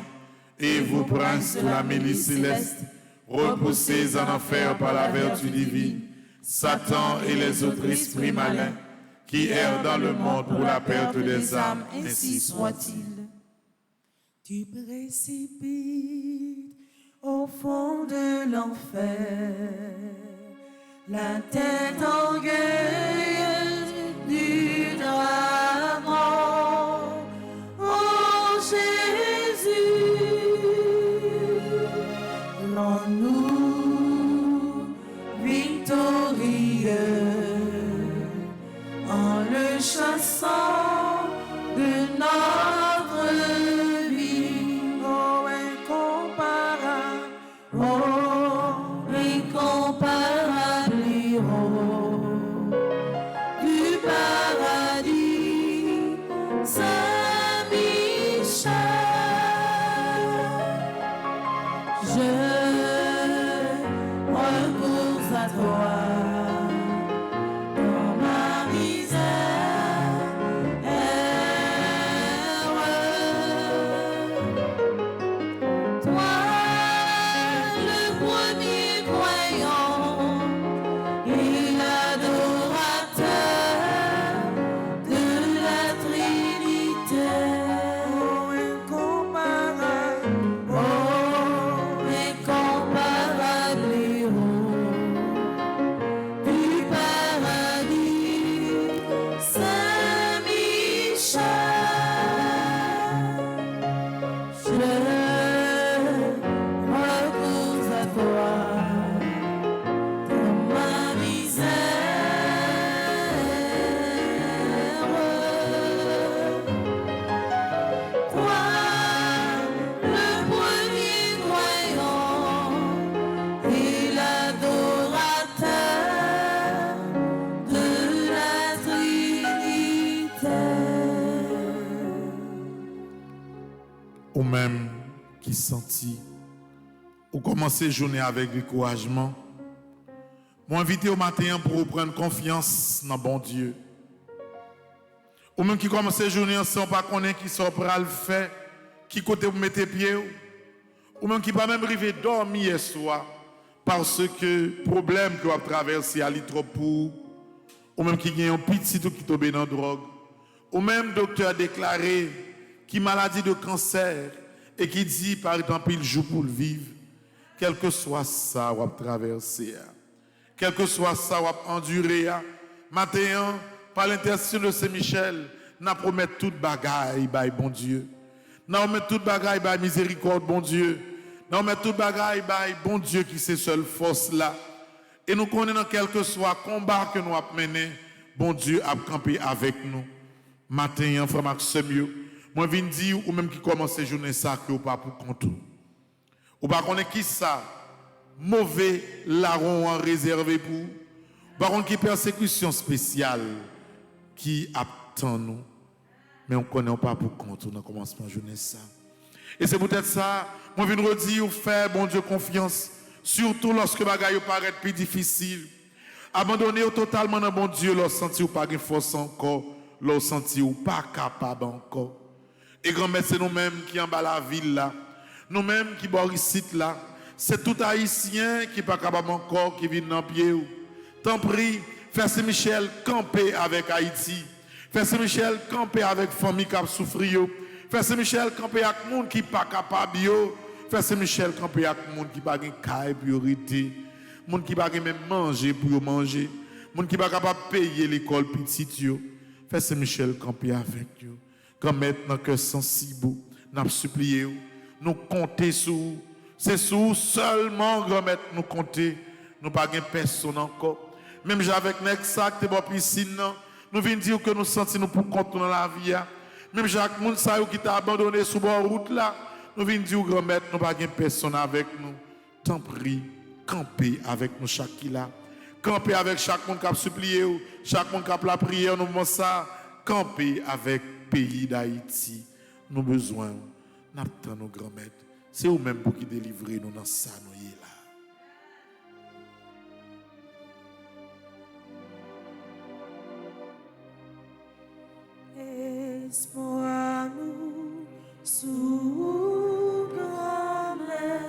S3: Et vous, princes de la milice céleste, repoussez en enfer par la vertu divine Satan et les autres esprits malins qui errent dans le monde pour la perte des âmes.
S5: ainsi soit-il.
S2: Tu précipites au fond de l'enfer la tête orgueilleuse du dragon. Oh Jésus, rends-nous victorieux en le chassant de notre vie. Oh incomparable, oh incomparable héros du paradis, Saint Michel. Je recours à toi. Dans ma misère,
S3: ou même qui senti, ou commencer journée avec découragement, moi invité au matin pour prendre confiance dans bon Dieu. Ou même qui commence journée sans pas connaître qui sort pour le faire, qui côté vous mettez pied, ou même qui pas même arriver dormir hier soir parce que problème que vous avez traversé à trop pour, ou même qui a un petit qui tombe dans la drogue, ou même docteur déclaré qui maladie de cancer et qui dit par exemple il joue pour le vivre, quel que soit ça vous avez traversé, quel que soit ça vous avez enduré, matin par l'intercession de Saint-Michel, nous promettons toute bagaille, bon Dieu. Nous promettons toute bagaille, miséricorde, bon Dieu. Nous promettons toute bagaille, bon Dieu, qui c'est seule force là. Et nous connaissons quel que soit le combat que nous avons mené, bon Dieu a campé avec nous. Matin, frère Max mieux. Moi, je viens dire, ou même qui commence à journée ça, que vous pas pour compte. Ou pas connaître qui ça, mauvais larron réservé pour. Par contre, qui persécution spéciale qui attend nous. Mais on ne connaît pas pour compte dans le commencement de journée ça. Et c'est peut-être ça, moi je viens redire, faire bon Dieu confiance, surtout lorsque les choses paraissent plus difficiles. Abandonner totalement dans bon Dieu, leur sentir ou pas de force encore, leur sentir ou pas capable encore. Et grand-mère, c'est nous-mêmes qui en bas la ville là, nous-mêmes qui bord ici là, c'est tout haïtien qui n'est pas capable encore, qui vient dans le pied. Tant pis, Frère Saint-Michel camper avec Haïti. Frère Saint-Michel camper avec famille qui a souffert. Frère Saint-Michel camper avec monde qui pas capable. Frère Saint-Michel camper avec monde qui pas de caille priorité. Monde qui pas même manger pour manger. Monde qui pas capable payer l'école petite yo. Frère Saint-Michel camper avec yo. Quand maintenant que sensible, n'a supplié nous compter sur c'est sur seulement grand-mère nous compter. Nous pas de personne encore. Même avec Nexac, t'es bon piscine, nous venons dire que nous sentons pour compte dans la vie. Même Jacques Mounsaïou qui t'a abandonné sur la route là, nous venons dire grand-mère, nous pas de personne avec nous. Tant pis, camper avec nous chaque là. Camper avec chaque monde qui a supplié, chaque monde qui a la prière, nous voulons ça. Camper avec le pays d'Haïti. Nous avons besoin, nous attendons nos grand-mères. C'est eux-mêmes pour qui délivrer nous dans ça, nous y est là.
S5: Espoir nous sous grand-mère,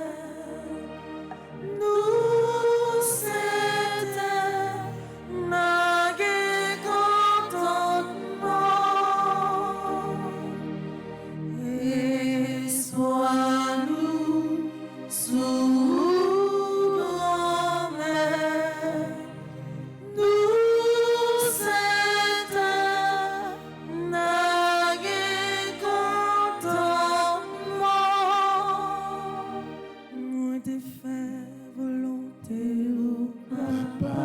S5: nous c'était nagué contentement. Espoir nous sous grand-mère, nous c'était nagué contentement. Moi te fais volonté au papa,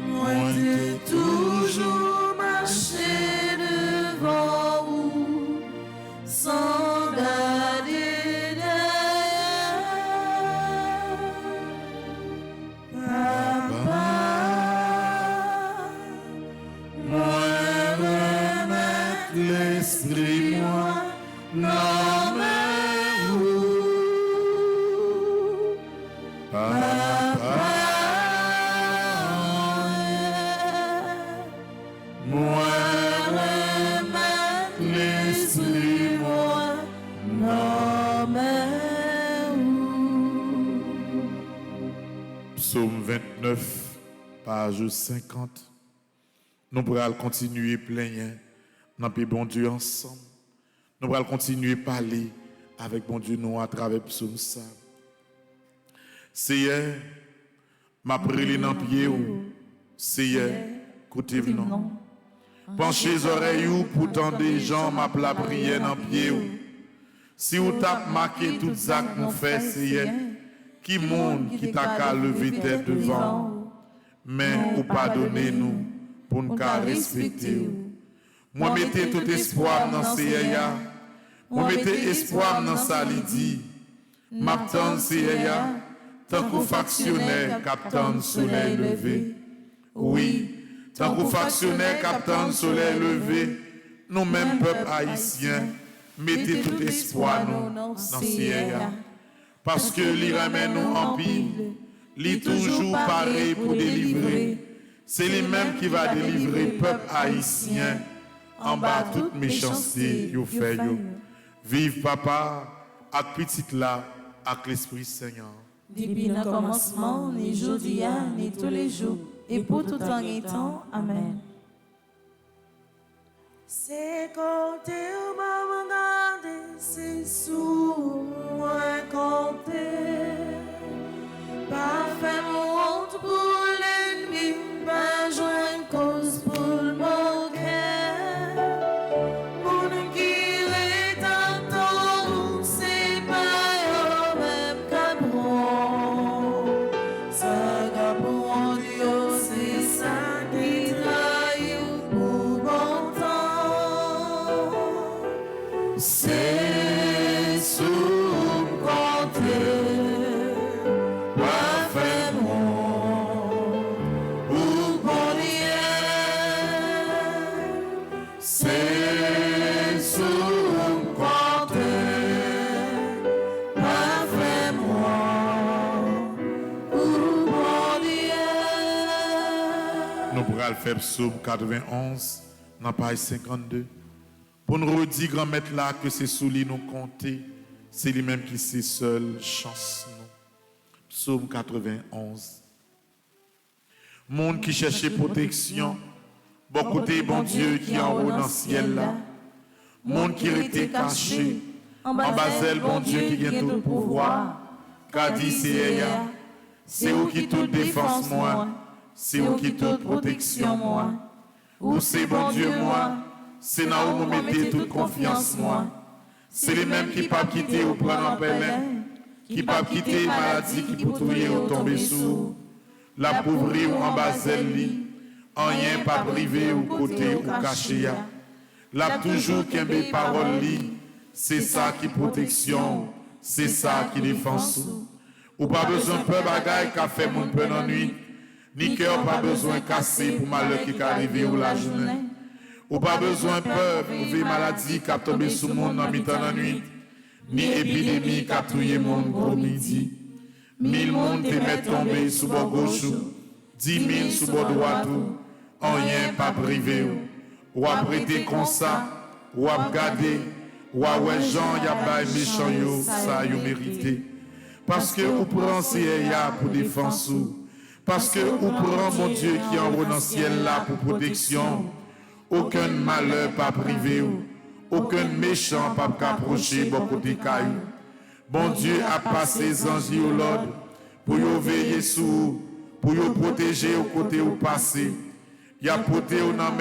S5: moi t'ai toujours marché devant vous sans garder derrière. Papa, moi remettre l'esprit, moi non mais vous. Papa, moi remettre l'esprit, moi non mais vous.
S3: Psaume 29, page 50. Nous pourrons continuer plaignant, nous avons bon Dieu ensemble. Nous pourrons continuer parler avec bon Dieu nous à travers psaume ça. Seigneur, m'a brûlé dans pied ou Seigneur, écoutez non. Penchez les oreilles ou pourtant des gens m'a la prière dans pied ou. Si vous tapez marqué tout ça que nous fait Seigneur, qui monde qui t'a qu'à lever tête devant, mais ou pardonnez-nous pour nous qu'à respecter. Moi mettez tout espoir dans Seigneur, moi mettez espoir dans ça dit, m'attend Seigneur, tant qu'au factionnaire captant soleil levé. Oui, tant qu'aux factionnaires captant le soleil levé, nous-mêmes, peuple haïtien, mettez tout espoir nous dans Sierra. Parce que l'y ramène nous en pile, l'y toujours paré pour délivrer. C'est lui-même qui va délivrer peuple haïtien en bas toute méchanceté, yo fait yo. Vive papa, avec petite là, avec l'Esprit Seigneur.
S4: Depuis le commencement, ni aujourd'hui, ni tous les jours, et pour tout temps et temps. Amen.
S5: C'est côté où maman garde, c'est sous moi compté. Pas faire mon honte pour l'ennemi, pas joindre cause pour le moquer. Pour nous qui est en temps, c'est pas au même cabron. Ça cabron Dieu, c'est ça qui trahit pour bon temps.
S3: C'est sous compté, pas fait mon ou bon c'est sous compté, pas fait mon ou bon Nous pourrons le faire psaume 91, dans page 52. Pour nous redire, grand-maître là, que c'est sous lui nous compter, c'est lui-même qui sait seul chance nous. Psaume 91. Monde qui cherchait protection, bon côté bon Dieu qui en haut dans le ciel là. Monde qui était caché, en bas bon Dieu qui vient tout pouvoir. Qu'a dit c'est où qui toute défense moi, c'est où qui toute protection moi. Où c'est bon Dieu moi. C'est là où vous mettez toute confiance, moi. C'est les mêmes qui ne peuvent quitter ou prendre en pèlerin, qui ne peuvent quitter maladie, qui peuvent touiller ou tomber sous. La pauvreté ou en bas lit, en rien pas privé ou côté ou caché. La toujours qu'un des paroles lit, c'est ça qui protection, c'est ça qui défense. Ou pas besoin de peur bagaille qu'a fait mon peu en nuit, ni cœur pas besoin cassé pour malheur qui arrive ou la journée. Ou pas besoin de peur pour vivre maladie qui a tombé sous le monde en mi-temps la nuit, ni épidémie qui a tué le monde gros midi. 1000 monde te met tombé sous bord gauche, 10 000 sous bord droit, en rien pas privé. Ou à prêter comme ça, ou à garder, ou à ouais gens y a pas méchant yo, ça yo mérité. Parce que vous prenez ya pour défense, parce que vous prenez mon Dieu qui est en haut dans le ciel là pour protection. Aucun malheur pas privé, aucun méchant pas approcher beaucoup de cailloux. Bon Dieu a passé les anges au l'ordre pour y veiller sur vous, pour y protéger au côté où passer. Il a porté au nom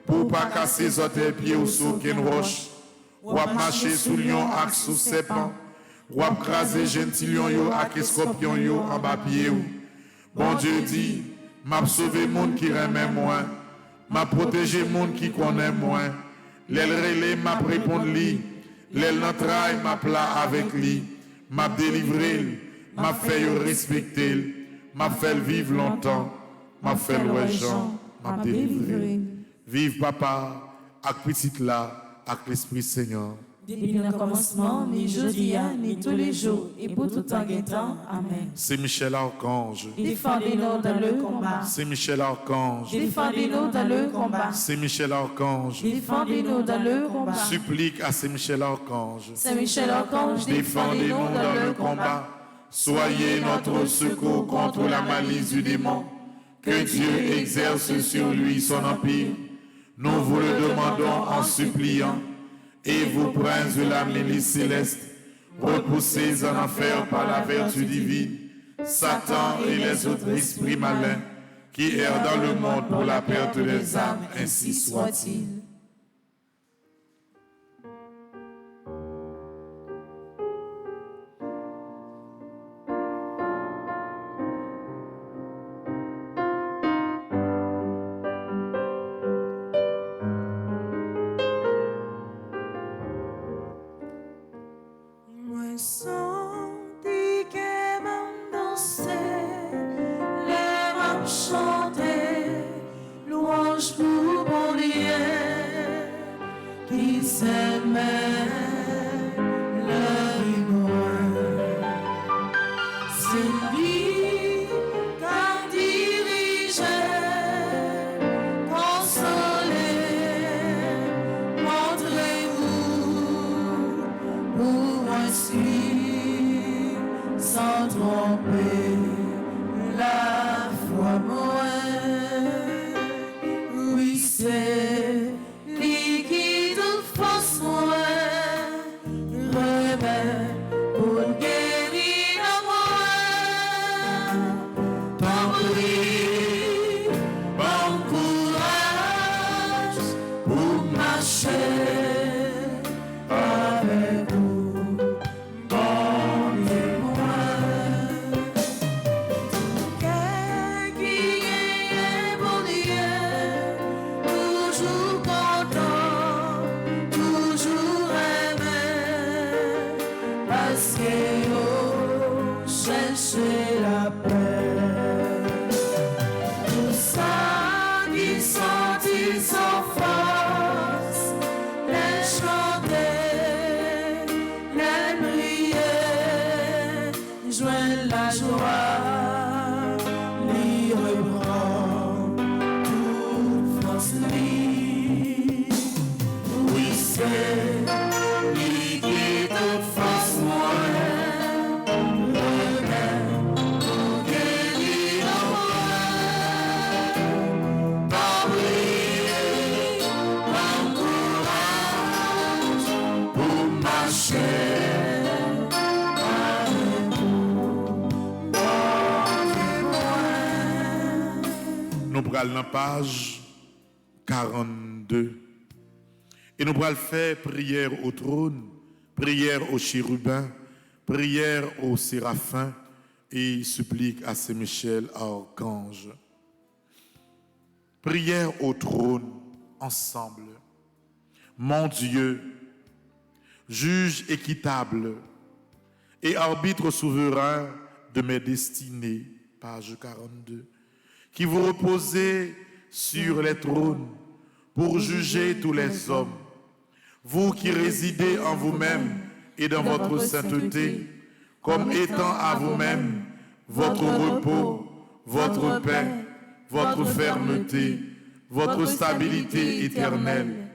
S3: pour pas casser les autres pieds ou sur aucune roche. Ou à marcher sous lion ak sous serpent, ou à craser gentil lion ak scorpion en bas pied. Bon Dieu dit, m'a sauvé monde qui remet moins. M'a protégé le monde qui connaît moins. L'aile relais m'a répondu lui. L'aile n'entraille m'a plat avec lui. M'a délivré, m'a fait respecter, m'a fait vivre longtemps, m'a fait le gens, m'a délivré. Vive papa, avec petite là, avec l'Esprit Seigneur.
S4: Depuis le commencement, ni aujourd'hui, ni tous les jours, et pour tout temps et temps. Amen.
S3: C'est Michel Archange.
S4: Défendez-nous dans le combat.
S3: C'est Michel Archange.
S4: Défendez-nous dans le combat.
S3: C'est Michel Archange.
S4: Défendez-nous dans le combat.
S3: Supplique à Saint Michel Archange.
S4: Saint Michel Archange,
S3: Défendez-nous dans le combat. Soyez notre secours contre la malice du démon. Que Dieu exerce sur lui son empire. Nous vous le demandons en suppliant. Et vous, princes de la milice céleste, repoussez en enfer par la vertu divine, Satan et les autres esprits malins qui errent dans le monde pour la perte des âmes, ainsi soit-il.
S5: jamais le loin. C'est lui qu'a dirigé, consolé, montrez-vous pour ainsi sans tromper la foi moins. Oui, c'est lui qui toute force moins remet pour guérir moi. Tant pis, bon courage pour marcher avec vous, bon témoin. Quel qui est bon Dieu, toujours content, toujours aimé, parce que vous cherchez la paix. Tout ça qui sentit sans force, les chanter, les prier, joindre la joie, lui reprend toute force lui. Oui, c'est lui qui toute force moi remet pour guérir moi. Tant pis, bon courage pour marcher avec vous, bon témoin.
S3: Nous prenons la page 42. Et nous allons faire prière au trône, prière au chérubin, prière au séraphin et supplique à Saint-Michel, archange. Prière au trône, ensemble. Mon Dieu, juge équitable et arbitre souverain de mes destinées, page 42, qui vous reposez sur les trônes pour juger tous les hommes, vous qui résidez en vous-même et dans votre sainteté, comme étant à vous-même votre repos, votre paix, votre fermeté, votre stabilité éternelle.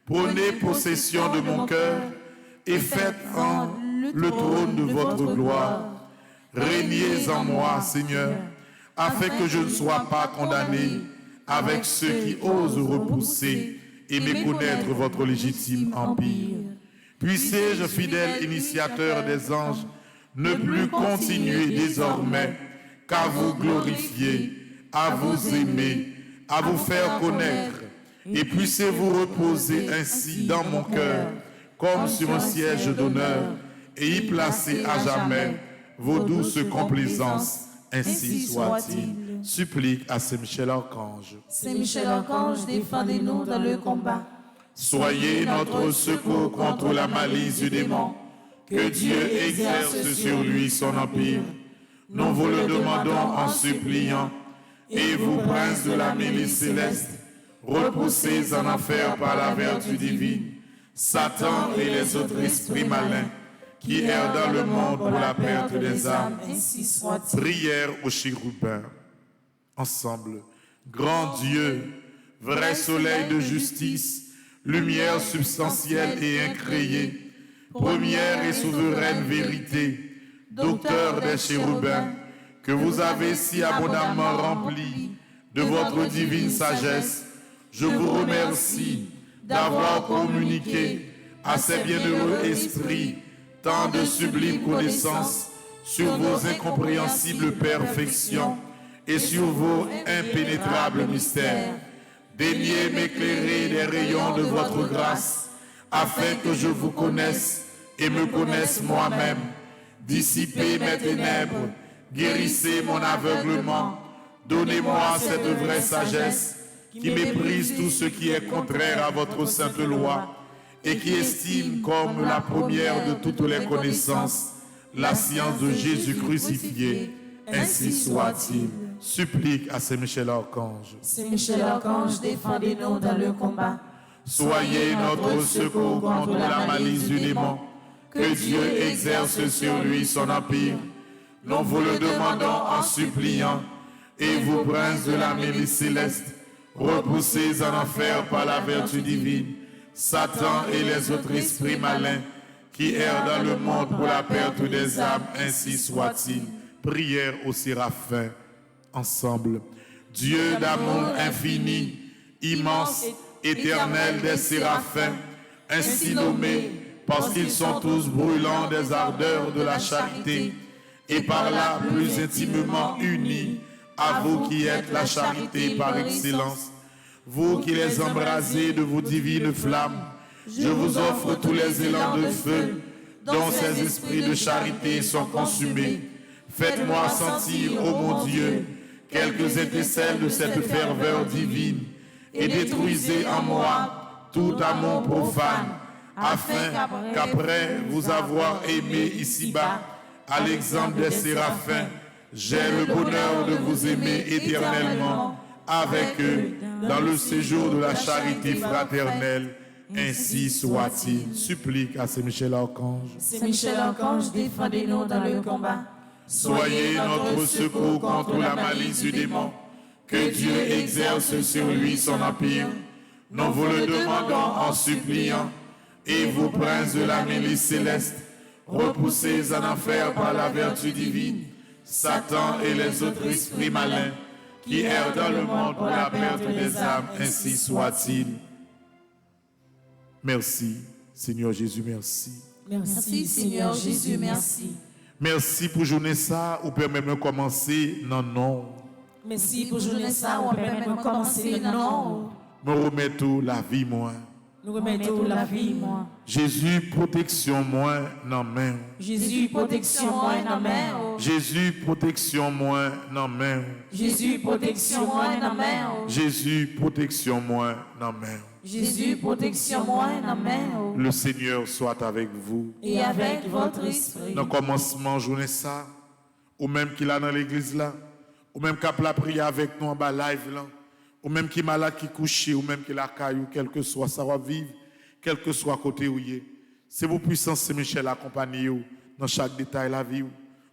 S3: Prenez possession de mon cœur et faites en le trône de votre gloire. Régnez en moi, Seigneur, afin que je ne sois pas condamné avec ceux qui osent repousser et méconnaître votre légitime empire. Puissé-je, fidèle initiateur des anges, ne plus continuer désormais qu'à vous glorifier, à vous aimer, à vous faire connaître, et puissiez-vous reposer ainsi dans mon cœur, comme sur un siège d'honneur, et y placer à jamais vos douces complaisances, ainsi soit-il. Supplique à Saint-Michel Archange.
S4: Saint-Michel Archange, défendez-nous dans le combat.
S3: Soyez notre secours contre la malice du démon. Que Dieu exerce sur lui son empire. Nous vous le demandons en suppliant. Et vous, princes de la milice céleste, repoussez en enfer par la vertu divine Satan et les autres esprits malins qui errent dans le monde pour la perte des âmes.
S4: Ainsi soit-il.
S3: Prière au chérubin. Ensemble, grand Dieu, vrai soleil de justice, lumière substantielle et incréée, première et souveraine vérité, docteur des chérubins, que vous avez si abondamment rempli de votre divine sagesse, je vous remercie d'avoir communiqué à ces bienheureux esprits tant de sublimes connaissances sur vos incompréhensibles perfections et sur vos impénétrables mystères. Daignez m'éclairer des rayons de votre grâce, afin que je vous connaisse et me connaisse moi-même. Dissipez mes ténèbres, guérissez mon aveuglement, donnez-moi cette vraie sagesse qui méprise tout ce qui est contraire à votre sainte loi et qui estime comme la première de toutes les connaissances la science de Jésus crucifié. Ainsi soit-il. Supplique à Saint-Michel Archange.
S4: Saint-Michel Archange, défendez-nous dans le combat.
S2: Soyez notre secours contre la malice du démon. Que Dieu exerce sur lui son empire. Nous vous le demandons en suppliant. Et vous, princes de la milice céleste, repoussez en enfer par la vertu divine Satan et les autres esprits malins qui errent dans le monde pour la perte des âmes, ainsi soit-il.
S3: Prière au Séraphin, ensemble. Dieu d'amour infini, immense, éternel des séraphins, ainsi nommés parce qu'ils sont tous brûlants des ardeurs de la charité, et par là plus intimement unis à vous qui êtes la charité par excellence. Vous qui les embrasez de vos divines flammes, je vous offre tous les élans de feu dont ces esprits de charité sont consumés. Faites-moi sentir, ô mon Dieu, quelques étincelles de cette ferveur divine et détruisez en moi tout amour profane, afin qu'après vous avoir aimé ici-bas, à l'exemple des séraphins, j'ai le bonheur de vous aimer éternellement avec eux dans le séjour de la charité fraternelle. Ainsi soit-il. Supplique à Saint-Michel-Archange.
S4: Saint-Michel-Archange, défendez-nous dans le combat.
S2: Soyez notre secours contre la malice du démon. Que Dieu exerce sur lui son empire. Nous vous le demandons en suppliant. Et vous, princes de la milice céleste, repoussez en enfer par la vertu divine Satan et les autres esprits malins qui errent dans le monde pour la perte des âmes, ainsi soit-il.
S3: Merci, Seigneur Jésus, merci.
S4: Merci, Seigneur Jésus, merci.
S3: Merci pour journée ça, ou permettez de commencer non non.
S4: Merci pour journée ça, on permet de commencer non.
S3: Me remettons la vie moi.
S4: Nous remettons la vie, moi.
S3: Jésus, protection moi dans main.
S4: Jésus, protection moi dans main.
S3: Jésus, protection moi dans main.
S4: Jésus, protection moi dans main.
S3: Jésus, protection moi dans main.
S4: Jésus, protection moi dans main.
S3: Le Seigneur soit avec vous.
S4: Et avec votre esprit.
S3: Dans le commencement journée ça, ou même qui là dans l'église là, ou même qui a la prière avec nous en bas live là, ou même qui est malade qui couche, ou même qui est la caillou, quel que soit ça va vivre, quel que soit côté où il est. C'est vos puissances, Saint-Michel, accompagner dans chaque détail de la vie,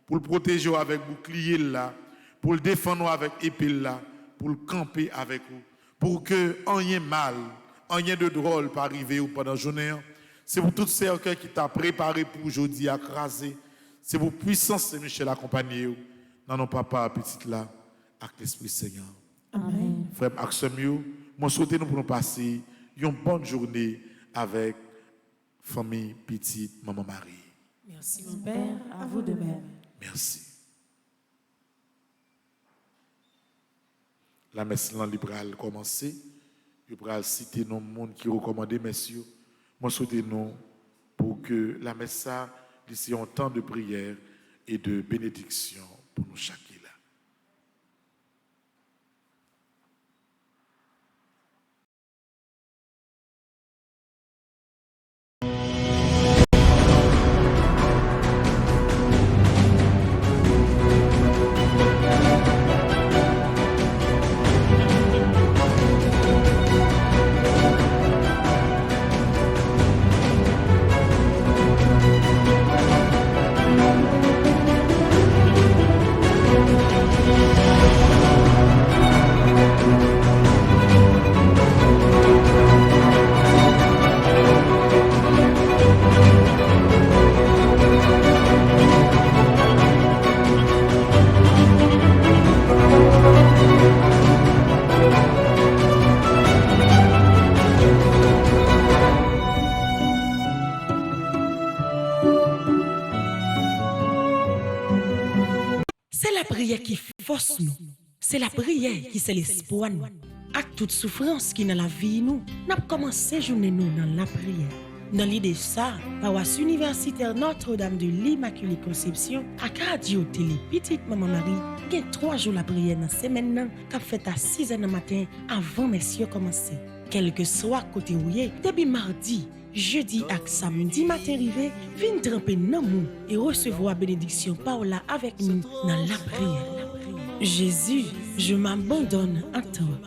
S3: pour le protéger avec bouclier là, pour le défendre avec épée là, pour le camper avec vous, pour que rien mal, rien de drôle pas arriver pendant la journée. C'est pour tous ces cœurs qui t'a préparé pour aujourd'hui à craser. C'est vos puissances, Saint-Michel, accompagner dans nos papas petites là, avec l'Esprit Seigneur.
S4: Amen.
S3: Frère Axemio, moi souhaite nous pour nous passer une bonne journée avec famille petite maman Marie.
S4: Merci mon Père, à vous de même.
S3: Merci. La messe libérale commencé. Je vais citer nos monde qui recommandé messieurs. Moi souhaite nous pour que la messe d'ici un temps de prière et de bénédiction pour nous chacun.
S1: Nous. C'est la prière qui c'est l'espoir nous. Avec toute souffrance qui dans la vie nous, n'a commencé journée nous dans la prière. Dans l'idée ça, paroisse universitaire Notre-Dame de l'Immaculée Conception, à radio télé petite maman Marie, qui 3 jours la prière dans semaine qu'a fait à 6h du matin avant messieurs commencer. Quel que soit côté où y est, depuis mardi, jeudi et samedi matin arrivé, viens tremper dans nous et recevoir bénédiction Paola avec nous dans la prière. Jésus, je m'abandonne à toi.